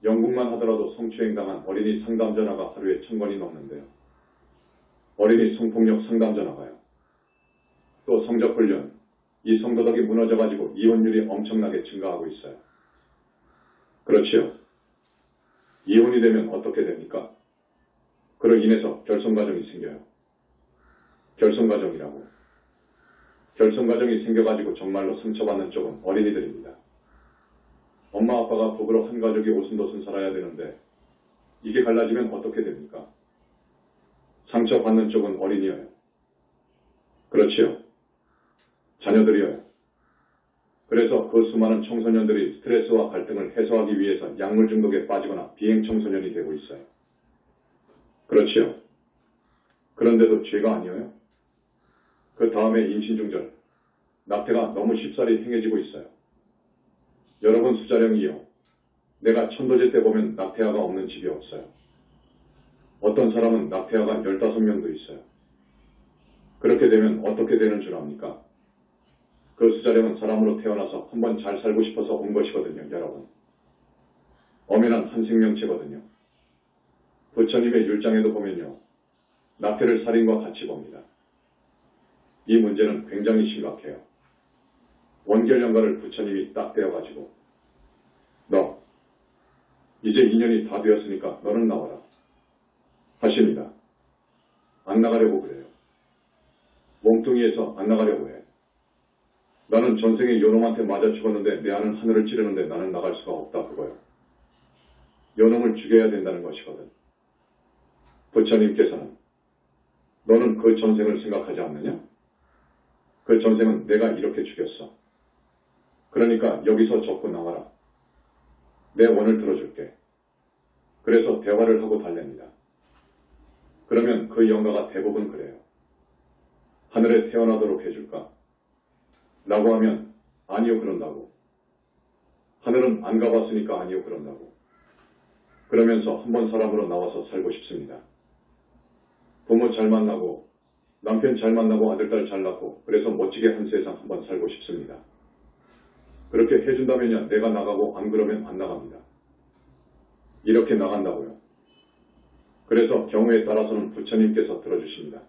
영국만 하더라도 성추행당한 어린이 상담 전화가 하루에 1000건이 넘는데요. 어린이 성폭력 상담 전화가요. 또 성적훈련, 이 성도덕이 무너져가지고 이혼율이 엄청나게 증가하고 있어요. 그렇지요. 이혼이 되면 어떻게 됩니까? 그로 인해서 결손가정이 생겨요. 결손가정이라고. 결손가정이 생겨가지고 정말로 상처받는 쪽은 어린이들입니다. 엄마 아빠가 부부로 한 가족이 오순도순 살아야 되는데 이게 갈라지면 어떻게 됩니까? 상처받는 쪽은 어린이여요. 그렇지요. 자녀들이여요. 그래서 그 수많은 청소년들이 스트레스와 갈등을 해소하기 위해서 약물 중독에 빠지거나 비행 청소년이 되고 있어요. 그렇지요. 그런데도 죄가 아니에요. 그 다음에 임신중절, 낙태가 너무 쉽사리 행해지고 있어요. 여러분 수자령이요. 내가 천도제 때 보면 낙태아가 없는 집이 없어요. 어떤 사람은 낙태아가 15명도 있어요. 그렇게 되면 어떻게 되는 줄 압니까? 그 수자령은 사람으로 태어나서 한번 잘 살고 싶어서 온 것이거든요, 여러분. 엄연한 한 생명체거든요. 부처님의 율장에도 보면요. 낙태를 살인과 같이 봅니다. 이 문제는 굉장히 심각해요. 원결연가를 부처님이 딱 떼어가지고 너 이제 인연이 다 되었으니까 너는 나와라 하십니다. 안 나가려고 그래요. 몸뚱이에서 안 나가려고 해. 나는 전생에 요놈한테 맞아 죽었는데 내 아는 하늘을 찌르는데 나는 나갈 수가 없다 그거요. 요놈을 죽여야 된다는 것이거든. 부처님께서는 너는 그 전생을 생각하지 않느냐? 그 전생은 내가 이렇게 죽였어. 그러니까 여기서 접고 나와라. 내 원을 들어줄게. 그래서 대화를 하고 달랩니다. 그러면 그 영가가 대부분 그래요. 하늘에 태어나도록 해줄까? 라고 하면 아니요 그런다고. 하늘은 안 가봤으니까 아니요 그런다고. 그러면서 한번 사람으로 나와서 살고 싶습니다. 부모 잘 만나고 남편 잘 만나고 아들딸 잘 낳고 그래서 멋지게 한 세상 한번 살고 싶습니다. 그렇게 해준다면요 내가 나가고 안 그러면 안 나갑니다. 이렇게 나간다고요. 그래서 경우에 따라서는 부처님께서 들어주십니다.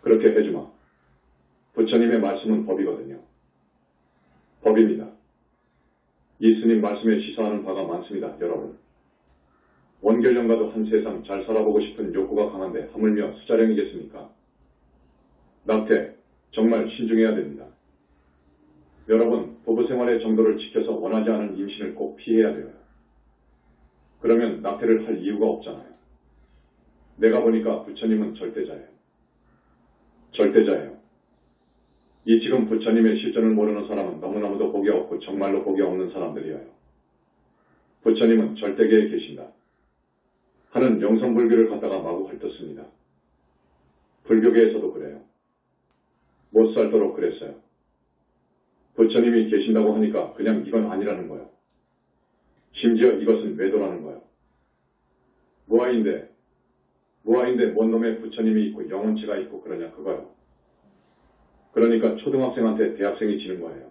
그렇게 해주마. 부처님의 말씀은 법이거든요. 법입니다. 이 스님 말씀에 시사하는 바가 많습니다. 여러분. 원결연가도 한 세상 잘 살아보고 싶은 욕구가 강한데 하물며 수자령이겠습니까? 낙태 정말 신중해야 됩니다. 여러분 부부 생활의 정도를 지켜서 원하지 않은 임신을 꼭 피해야 돼요. 그러면 낙태를 할 이유가 없잖아요. 내가 보니까 부처님은 절대자예요. 절대자예요. 이 지금 부처님의 실존을 모르는 사람은 너무나도 복이 없고 정말로 복이 없는 사람들이에요. 부처님은 절대계에 계신다. 하는 영성불교를 갖다가 마구 헐떴습니다. 불교계에서도 그래요. 못 살도록 그랬어요. 부처님이 계신다고 하니까 그냥 이건 아니라는 거예요. 심지어 이것은 외도라는 거예요. 무아인데 뭔 놈의 부처님이 있고 영혼치가 있고 그러냐 그거요. 그러니까 초등학생한테 대학생이 지는 거예요.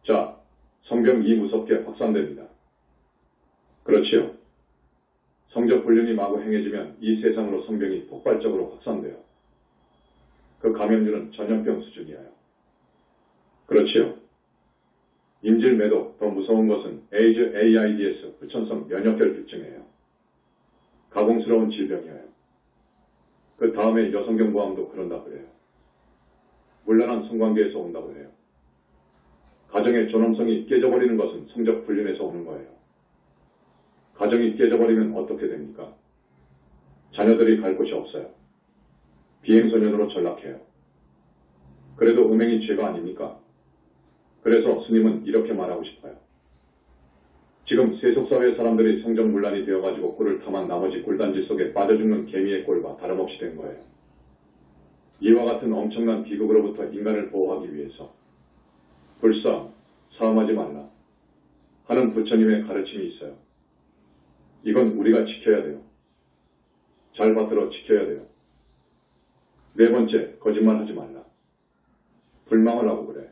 자, 성병이 무섭게 확산됩니다. 그렇지요. 성적 불륜이 마구 행해지면 이 세상으로 성병이 폭발적으로 확산돼요. 그 감염률은 전염병 수준이에요. 그렇지요. 인질 매도 더 무서운 것은 에이즈 AIDS 후천성 면역결핍증이에요. 가공스러운 질병이에요. 그 다음에 여성경부암도 그런다 그래요. 문란한 성관계에서 온다고 해요. 가정의 존엄성이 깨져버리는 것은 성적 불륜에서 오는 거예요. 가정이 깨져버리면 어떻게 됩니까? 자녀들이 갈 곳이 없어요. 비행소년으로 전락해요. 그래도 음행이 죄가 아닙니까? 그래서 스님은 이렇게 말하고 싶어요. 지금 세속사회 사람들이 성적문란이 되어가지고 꿀을 탐한 나머지 꿀단지 속에 빠져 죽는 개미의 꼴과 다름없이 된 거예요. 이와 같은 엄청난 비극으로부터 인간을 보호하기 위해서 불사, 사음하지 말라 하는 부처님의 가르침이 있어요. 이건 우리가 지켜야 돼요. 잘 받들어 지켜야 돼요. 네 번째, 거짓말하지 말라. 불망을 하고 그래.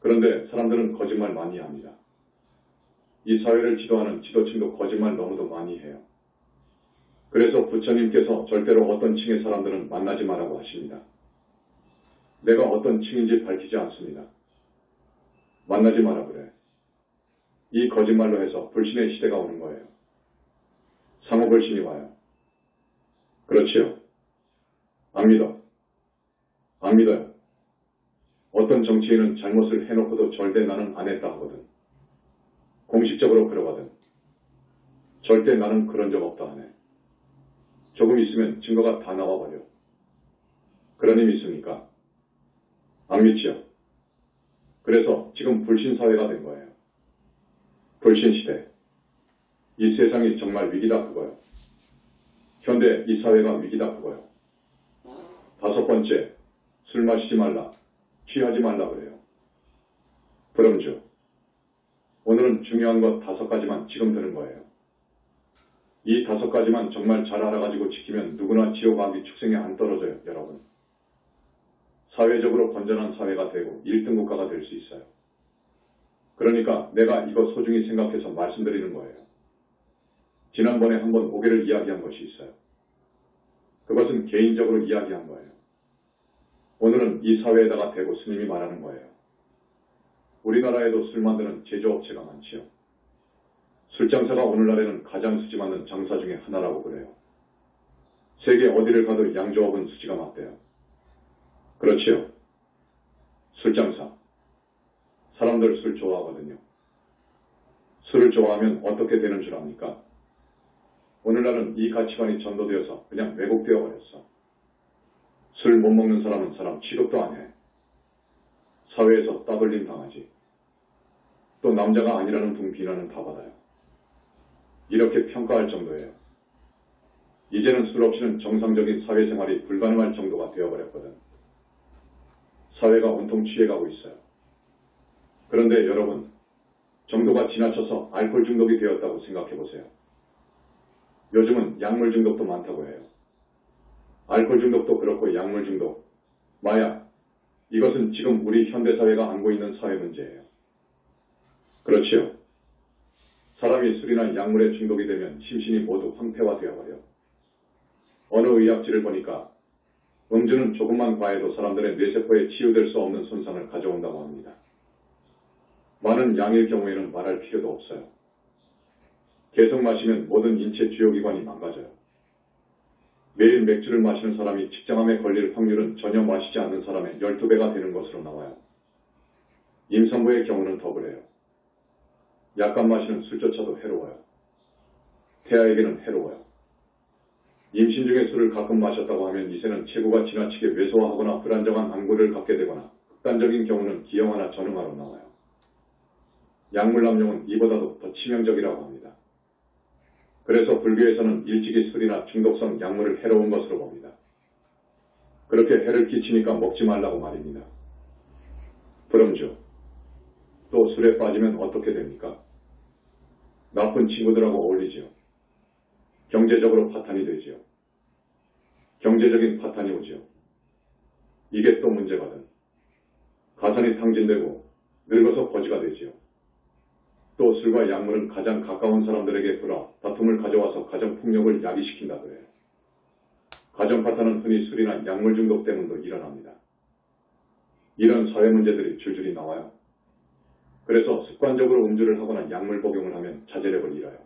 그런데 사람들은 거짓말 많이 합니다. 이 사회를 지도하는 지도층도 거짓말 너무도 많이 해요. 그래서 부처님께서 절대로 어떤 층의 사람들은 만나지 말라고 하십니다. 내가 어떤 층인지 밝히지 않습니다. 만나지 마라 그래. 이 거짓말로 해서 불신의 시대가 오는 거예요. 상호불신이 와요. 그렇지요. 안 믿어. 안 믿어요. 어떤 정치인은 잘못을 해놓고도 절대 나는 안 했다 하거든. 공식적으로 그러거든. 절대 나는 그런 적 없다 하네. 조금 있으면 증거가 다 나와버려. 그러니 믿습니까? 안 믿지요. 그래서 지금 불신사회가 된 거예요. 불신시대. 이 세상이 정말 위기다 그거요. 현대 이 사회가 위기다 그거요. 다섯 번째, 술 마시지 말라. 취하지 말라 그래요. 브럼주. 오늘은 중요한 것 5가지만 지금 드는 거예요. 이 5가지만 정말 잘 알아가지고 지키면 누구나 지옥 악이 축생에 안 떨어져요, 여러분. 사회적으로 건전한 사회가 되고 1등 국가가 될 수 있어요. 그러니까 내가 이거 소중히 생각해서 말씀드리는 거예요. 지난번에 한번 오계를 이야기한 것이 있어요. 그것은 개인적으로 이야기한 거예요. 오늘은 이 사회에다가 대고 스님이 말하는 거예요. 우리나라에도 술 만드는 제조업체가 많지요. 술장사가 오늘날에는 가장 수지 맞는 장사 중에 하나라고 그래요. 세계 어디를 가도 양조업은 수지가 맞대요. 그렇지요. 술장사. 사람들 술 좋아하거든요. 술을 좋아하면 어떻게 되는 줄 압니까? 오늘날은 이 가치관이 전도되어서 그냥 왜곡되어 버렸어. 술 못 먹는 사람은 사람 취급도 안 해. 사회에서 따돌림 당하지. 또 남자가 아니라는 둥 비난은 다 받아요. 이렇게 평가할 정도예요. 이제는 술 없이는 정상적인 사회생활이 불가능할 정도가 되어버렸거든. 사회가 온통 취해가고 있어요. 그런데 여러분, 정도가 지나쳐서 알코올 중독이 되었다고 생각해보세요. 요즘은 약물 중독도 많다고 해요. 알코올 중독도 그렇고 약물 중독, 마약, 이것은 지금 우리 현대사회가 안고 있는 사회 문제예요. 그렇지요. 사람이 술이나 약물에 중독이 되면 심신이 모두 황폐화되어버려. 어느 의학지를 보니까 음주는 조금만 과해도 사람들의 뇌세포에 치유될 수 없는 손상을 가져온다고 합니다. 많은 양일 경우에는 말할 필요도 없어요. 계속 마시면 모든 인체 주요 기관이 망가져요. 매일 맥주를 마시는 사람이 직장암에 걸릴 확률은 전혀 마시지 않는 사람의 12배가 되는 것으로 나와요. 임산부의 경우는 더 그래요. 약간 마시는 술조차도 해로워요. 태아에게는 해로워요. 임신 중에 술을 가끔 마셨다고 하면 이새는 체구가 지나치게 왜소하거나 불안정한 안구를 갖게 되거나 극단적인 경우는 기형아나 전응아로 나와요. 약물 남용은 이보다도 더 치명적이라고 합니다. 그래서 불교에서는 일찍이 술이나 중독성 약물을 해로운 것으로 봅니다. 그렇게 해를 끼치니까 먹지 말라고 말입니다. 브럼주. 또 술에 빠지면 어떻게 됩니까? 나쁜 친구들하고 어울리지요. 경제적으로 파탄이 되지요. 경제적인 파탄이 오지요. 이게 또 문제거든. 가산이 탕진되고 늙어서 거지가 되지요. 또 술과 약물은 가장 가까운 사람들에게 불어 다툼을 가져와서 가정폭력을 야기시킨다 그래요. 가정 파탄은 흔히 술이나 약물 중독 때문도 일어납니다. 이런 사회 문제들이 줄줄이 나와요. 그래서 습관적으로 음주를 하거나 약물 복용을 하면 자제력을 잃어요.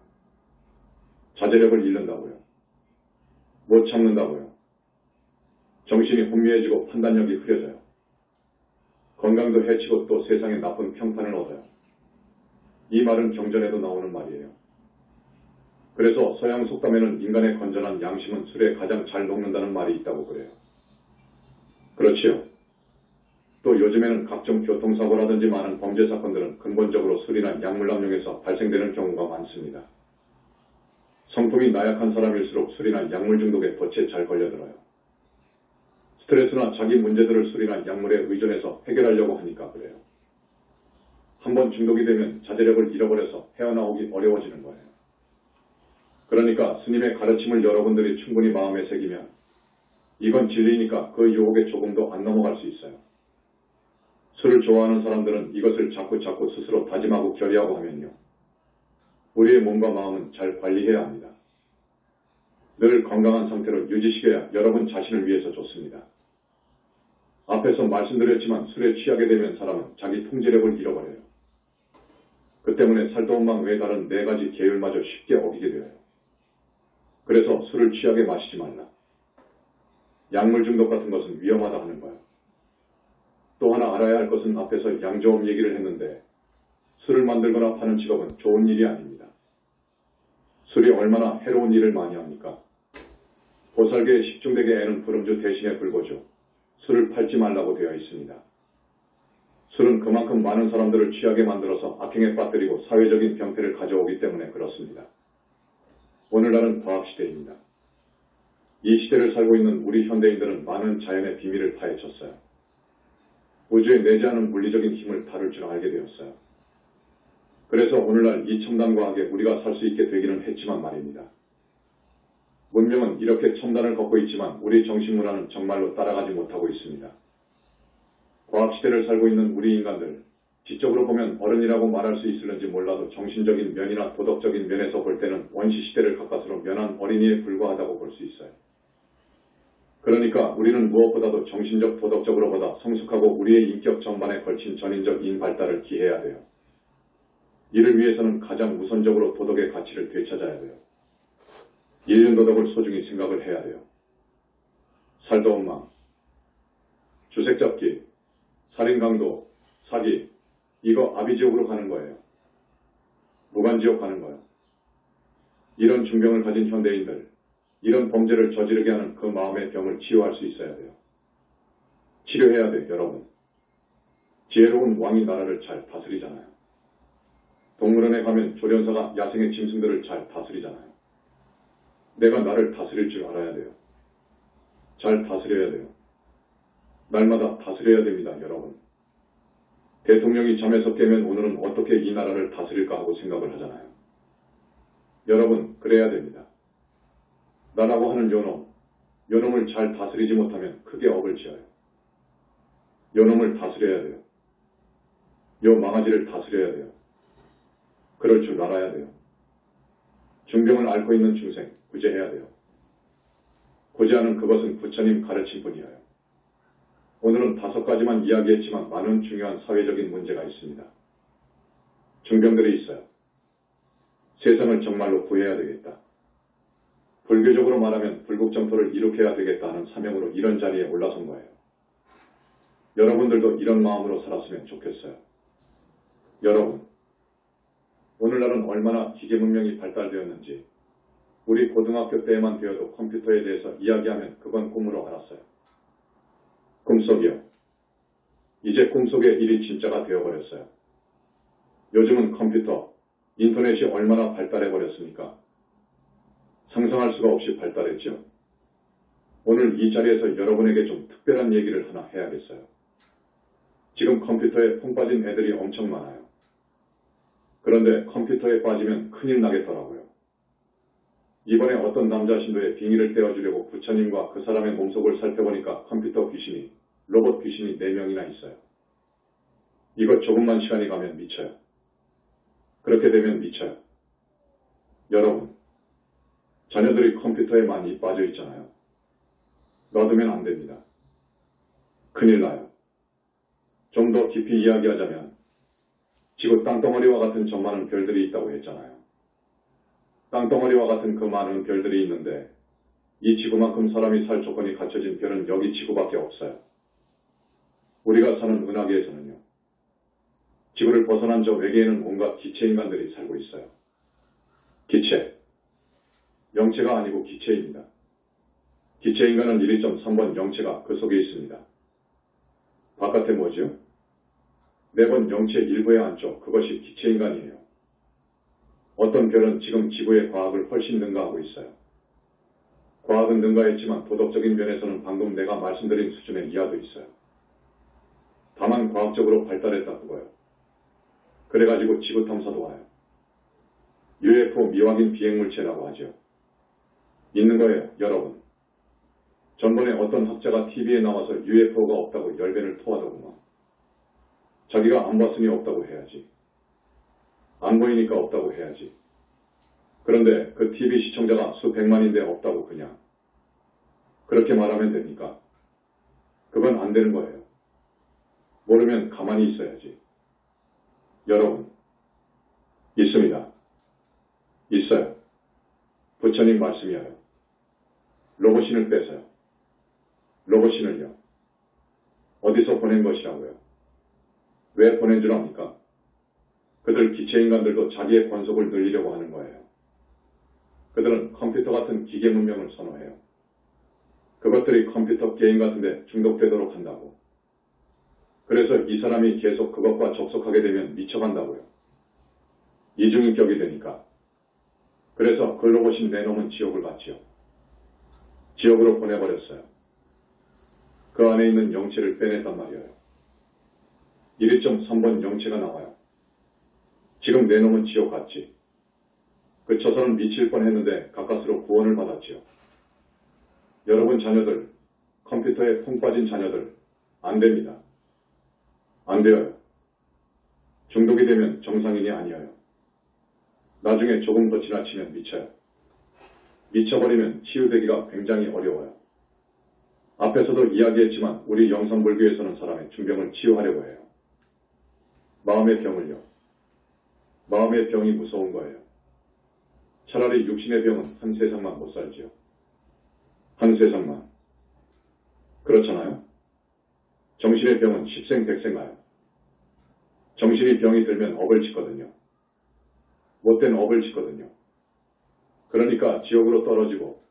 자제력을 잃는다고요. 못 참는다고요. 정신이 혼미해지고 판단력이 흐려져요. 건강도 해치고 또 세상에 나쁜 평판을 얻어요. 이 말은 경전에도 나오는 말이에요. 그래서 서양 속담에는 인간의 건전한 양심은 술에 가장 잘 녹는다는 말이 있다고 그래요. 그렇지요. 또 요즘에는 각종 교통사고라든지 많은 범죄 사건들은 근본적으로 술이나 약물 남용에서 발생되는 경우가 많습니다. 성품이 나약한 사람일수록 술이나 약물 중독에 덫에 잘 걸려들어요. 스트레스나 자기 문제들을 술이나 약물에 의존해서 해결하려고 하니까 그래요. 한번 중독이 되면 자제력을 잃어버려서 헤어나오기 어려워지는 거예요. 그러니까 스님의 가르침을 여러분들이 충분히 마음에 새기면 이건 진리니까 그 유혹에 조금도 안 넘어갈 수 있어요. 술을 좋아하는 사람들은 이것을 자꾸 스스로 다짐하고 결의하고 하면요. 우리의 몸과 마음은 잘 관리해야 합니다. 늘 건강한 상태로 유지시켜야 여러분 자신을 위해서 좋습니다. 앞에서 말씀드렸지만 술에 취하게 되면 사람은 자기 통제력을 잃어버려요. 그 때문에 살도움만 외 다른 4가지 계율마저 쉽게 어기게 되어요. 그래서 술을 취하게 마시지 말라. 약물 중독 같은 것은 위험하다 하는 거예요. 또 하나 알아야 할 것은 앞에서 양조업 얘기를 했는데 술을 만들거나 파는 직업은 좋은 일이 아닙니다. 술이 얼마나 해로운 일을 많이 합니까? 보살계의 십중대계 애는 불음주 대신에 불고주, 술을 팔지 말라고 되어 있습니다. 술은 그만큼 많은 사람들을 취하게 만들어서 악행에 빠뜨리고 사회적인 병폐를 가져오기 때문에 그렇습니다. 오늘날은 과학시대입니다. 이 시대를 살고 있는 우리 현대인들은 많은 자연의 비밀을 파헤쳤어요. 우주에 내재하는 물리적인 힘을 다룰 줄 알게 되었어요. 그래서 오늘날 이 첨단 과학에 우리가 살 수 있게 되기는 했지만 말입니다. 문명은 이렇게 첨단을 걷고 있지만 우리 정신문화는 정말로 따라가지 못하고 있습니다. 과학시대를 살고 있는 우리 인간들, 지적으로 보면 어른이라고 말할 수 있을는지 몰라도 정신적인 면이나 도덕적인 면에서 볼 때는 원시시대를 가까스로 면한 어린이에 불과하다고 볼 수 있어요. 그러니까 우리는 무엇보다도 정신적 도덕적으로보다 성숙하고 우리의 인격 전반에 걸친 전인적 인발달을 기해야 돼요. 이를 위해서는 가장 우선적으로 도덕의 가치를 되찾아야 돼요. 인륜도덕을 소중히 생각을 해야 돼요. 살도원망, 주색잡기, 살인강도, 사기, 이거 아비지옥으로 가는 거예요. 무간지옥 가는 거예요. 이런 중병을 가진 현대인들, 이런 범죄를 저지르게 하는 그 마음의 병을 치유할 수 있어야 돼요. 치료해야 돼요, 여러분. 지혜로운 왕이 나라를 잘 다스리잖아요. 동물원에 가면 조련사가 야생의 짐승들을 잘 다스리잖아요. 내가 나를 다스릴 줄 알아야 돼요. 잘 다스려야 돼요. 날마다 다스려야 됩니다, 여러분. 대통령이 잠에서 깨면 오늘은 어떻게 이 나라를 다스릴까 하고 생각을 하잖아요. 여러분, 그래야 됩니다. 나라고 하는 요놈을 잘 다스리지 못하면 크게 업을 지어요. 요놈을 다스려야 돼요. 요 망아지를 다스려야 돼요. 그럴 줄 알아야 돼요. 중병을 앓고 있는 중생, 구제해야 돼요. 구제하는 그것은 부처님 가르침뿐이에요. 오늘은 5가지만 이야기했지만 많은 중요한 사회적인 문제가 있습니다. 중병들이 있어요. 세상을 정말로 구해야 되겠다. 불교적으로 말하면 불국정토를 이룩해야 되겠다 하는 사명으로 이런 자리에 올라선 거예요. 여러분들도 이런 마음으로 살았으면 좋겠어요. 여러분, 오늘날은 얼마나 기계 문명이 발달되었는지 우리 고등학교 때에만 되어도 컴퓨터에 대해서 이야기하면 그건 꿈으로 알았어요. 꿈속이요. 이제 꿈속의 일이 진짜가 되어버렸어요. 요즘은 컴퓨터, 인터넷이 얼마나 발달해버렸습니까? 상상할 수가 없이 발달했죠. 오늘 이 자리에서 여러분에게 좀 특별한 얘기를 하나 해야겠어요. 지금 컴퓨터에 푹 빠진 애들이 엄청 많아요. 그런데 컴퓨터에 빠지면 큰일 나겠더라고요. 이번에 어떤 남자 신도의 빙의를 떼어주려고 부처님과 그 사람의 몸속을 살펴보니까 컴퓨터 귀신이, 로봇 귀신이 4명이나 있어요. 이거 조금만 시간이 가면 미쳐요. 그렇게 되면 미쳐요. 여러분, 자녀들이 컴퓨터에 많이 빠져 있잖아요. 놔두면 안 됩니다. 큰일 나요. 좀 더 깊이 이야기하자면 지구 땅덩어리와 같은 저 많은 별들이 있다고 했잖아요. 땅덩어리와 같은 그 많은 별들이 있는데 이 지구만큼 사람이 살 조건이 갖춰진 별은 여기 지구밖에 없어요. 우리가 사는 은하계에서는요. 지구를 벗어난 저 외계에는 온갖 기체인간들이 살고 있어요. 기체. 영체가 아니고 기체입니다. 기체인간은 1.3번 영체가 그 속에 있습니다. 바깥에 뭐죠? 4번 영체 일부의 안쪽, 그것이 기체인간이에요. 어떤 별은 지금 지구의 과학을 훨씬 능가하고 있어요. 과학은 능가했지만 도덕적인 면에서는 방금 내가 말씀드린 수준의 이하도 있어요. 다만 과학적으로 발달했다 그거요. 그래가지고 지구 탐사도 와요. UFO 미확인 비행물체라고 하죠. 있는 거예요, 여러분. 전번에 어떤 학자가 TV에 나와서 UFO가 없다고 열변을 토하더구만. 자기가 안 봤으니 없다고 해야지. 안 보이니까 없다고 해야지. 그런데 그 TV 시청자가 수백만인데 없다고 그냥. 그렇게 말하면 됩니까? 그건 안 되는 거예요. 모르면 가만히 있어야지. 여러분, 있습니다. 있어요. 부처님 말씀이에요. 로봇신을 빼서요. 로봇신을요. 어디서 보낸 것이라고요? 왜 보낸 줄 압니까? 그들 기체인간들도 자기의 권속을 늘리려고 하는 거예요. 그들은 컴퓨터 같은 기계 문명을 선호해요. 그것들이 컴퓨터 게임 같은데 중독되도록 한다고. 그래서 이 사람이 계속 그것과 접속하게 되면 미쳐간다고요. 이중인격이 되니까. 그래서 그 로봇이 내놓은 지옥을 봤지요. 지옥으로 보내버렸어요. 그 안에 있는 영체를 빼냈단 말이에요. 1.3번 영체가 나와요. 지금 내놓은 지옥 같지. 그 처서는 미칠 뻔했는데 가까스로 구원을 받았지요. 여러분 자녀들, 컴퓨터에 푹 빠진 자녀들, 안 됩니다. 안 돼요. 중독이 되면 정상인이 아니에요. 나중에 조금 더 지나치면 미쳐요. 미쳐버리면 치유되기가 굉장히 어려워요. 앞에서도 이야기했지만 우리 영성불교에서는 사람의 중병을 치유하려고 해요. 마음의 병을요. 마음의 병이 무서운 거예요. 차라리 육신의 병은 한 세상만 못 살지요. 한 세상만. 그렇잖아요. 정신의 병은 십생백생 가요. 정신이 병이 들면 업을 짓거든요. 못된 업을 짓거든요. 그러니까 지옥으로 떨어지고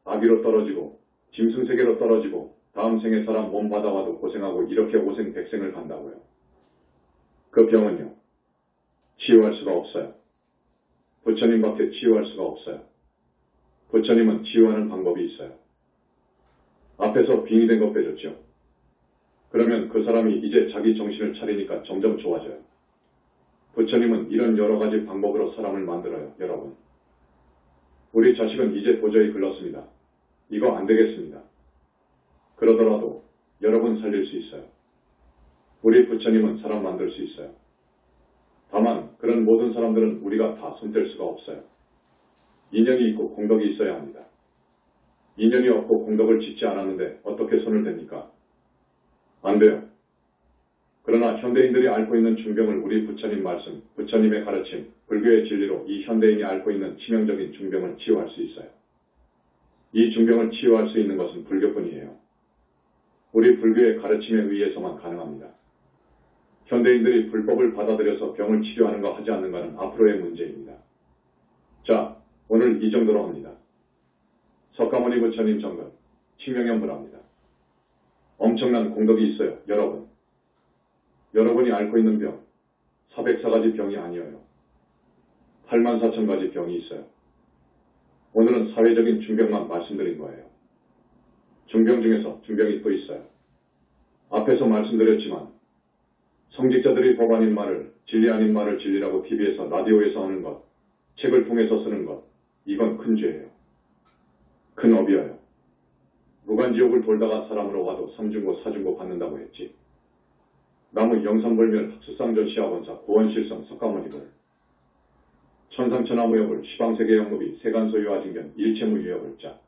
아기로 떨어지고 짐승세계로 떨어지고 다음 생에 사람 몸 받아와도 고생하고 이렇게 오생백생을 간다고요. 그 병은요. 치유할 수가 없어요. 부처님밖에 치유할 수가 없어요. 부처님은 치유하는 방법이 있어요. 앞에서 빙의 된 거 빼줬죠. 그러면 그 사람이 이제 자기 정신을 차리니까 점점 좋아져요. 부처님은 이런 여러 가지 방법으로 사람을 만들어요, 여러분. 우리 자식은 이제 도저히 글렀습니다. 이거 안 되겠습니다. 그러더라도 여러분 살릴 수 있어요. 우리 부처님은 사람 만들 수 있어요. 다만 그런 모든 사람들은 우리가 다 손댈 수가 없어요. 인연이 있고 공덕이 있어야 합니다. 인연이 없고 공덕을 짓지 않았는데 어떻게 손을 댑니까? 안 돼요. 그러나 현대인들이 앓고 있는 중병을 우리 부처님 말씀, 부처님의 가르침, 불교의 진리로 이 현대인이 앓고 있는 치명적인 중병을 치유할 수 있어요. 이 중병을 치유할 수 있는 것은 불교뿐이에요. 우리 불교의 가르침에 의해서만 가능합니다. 현대인들이 불법을 받아들여서 병을 치료하는가 하지 않는가는 앞으로의 문제입니다. 자, 오늘 이 정도로 합니다. 석가모니 부처님 정근, 칭명현불합니다. 엄청난 공덕이 있어요, 여러분. 여러분이 앓고 있는 병, 404가지 병이 아니에요. 84,000가지 병이 있어요. 오늘은 사회적인 중병만 말씀드린 거예요. 중병 중에서 중병이 또 있어요. 앞에서 말씀드렸지만 성직자들이 법 아닌 말을, 진리 아닌 말을 진리라고 TV에서, 라디오에서 하는 것, 책을 통해서 쓰는 것, 이건 큰 죄예요. 큰 업이에요. 무간지옥을 돌다가 사람으로 와도 삼중고, 사중고 받는다고 했지. 나무 영산불멸 학수상전시학원사 고원실성 석가모니불 천상천하무여불 시방세계 영무비 세간소유아징견 일체무유여불자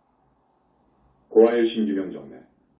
고아일신 유명정매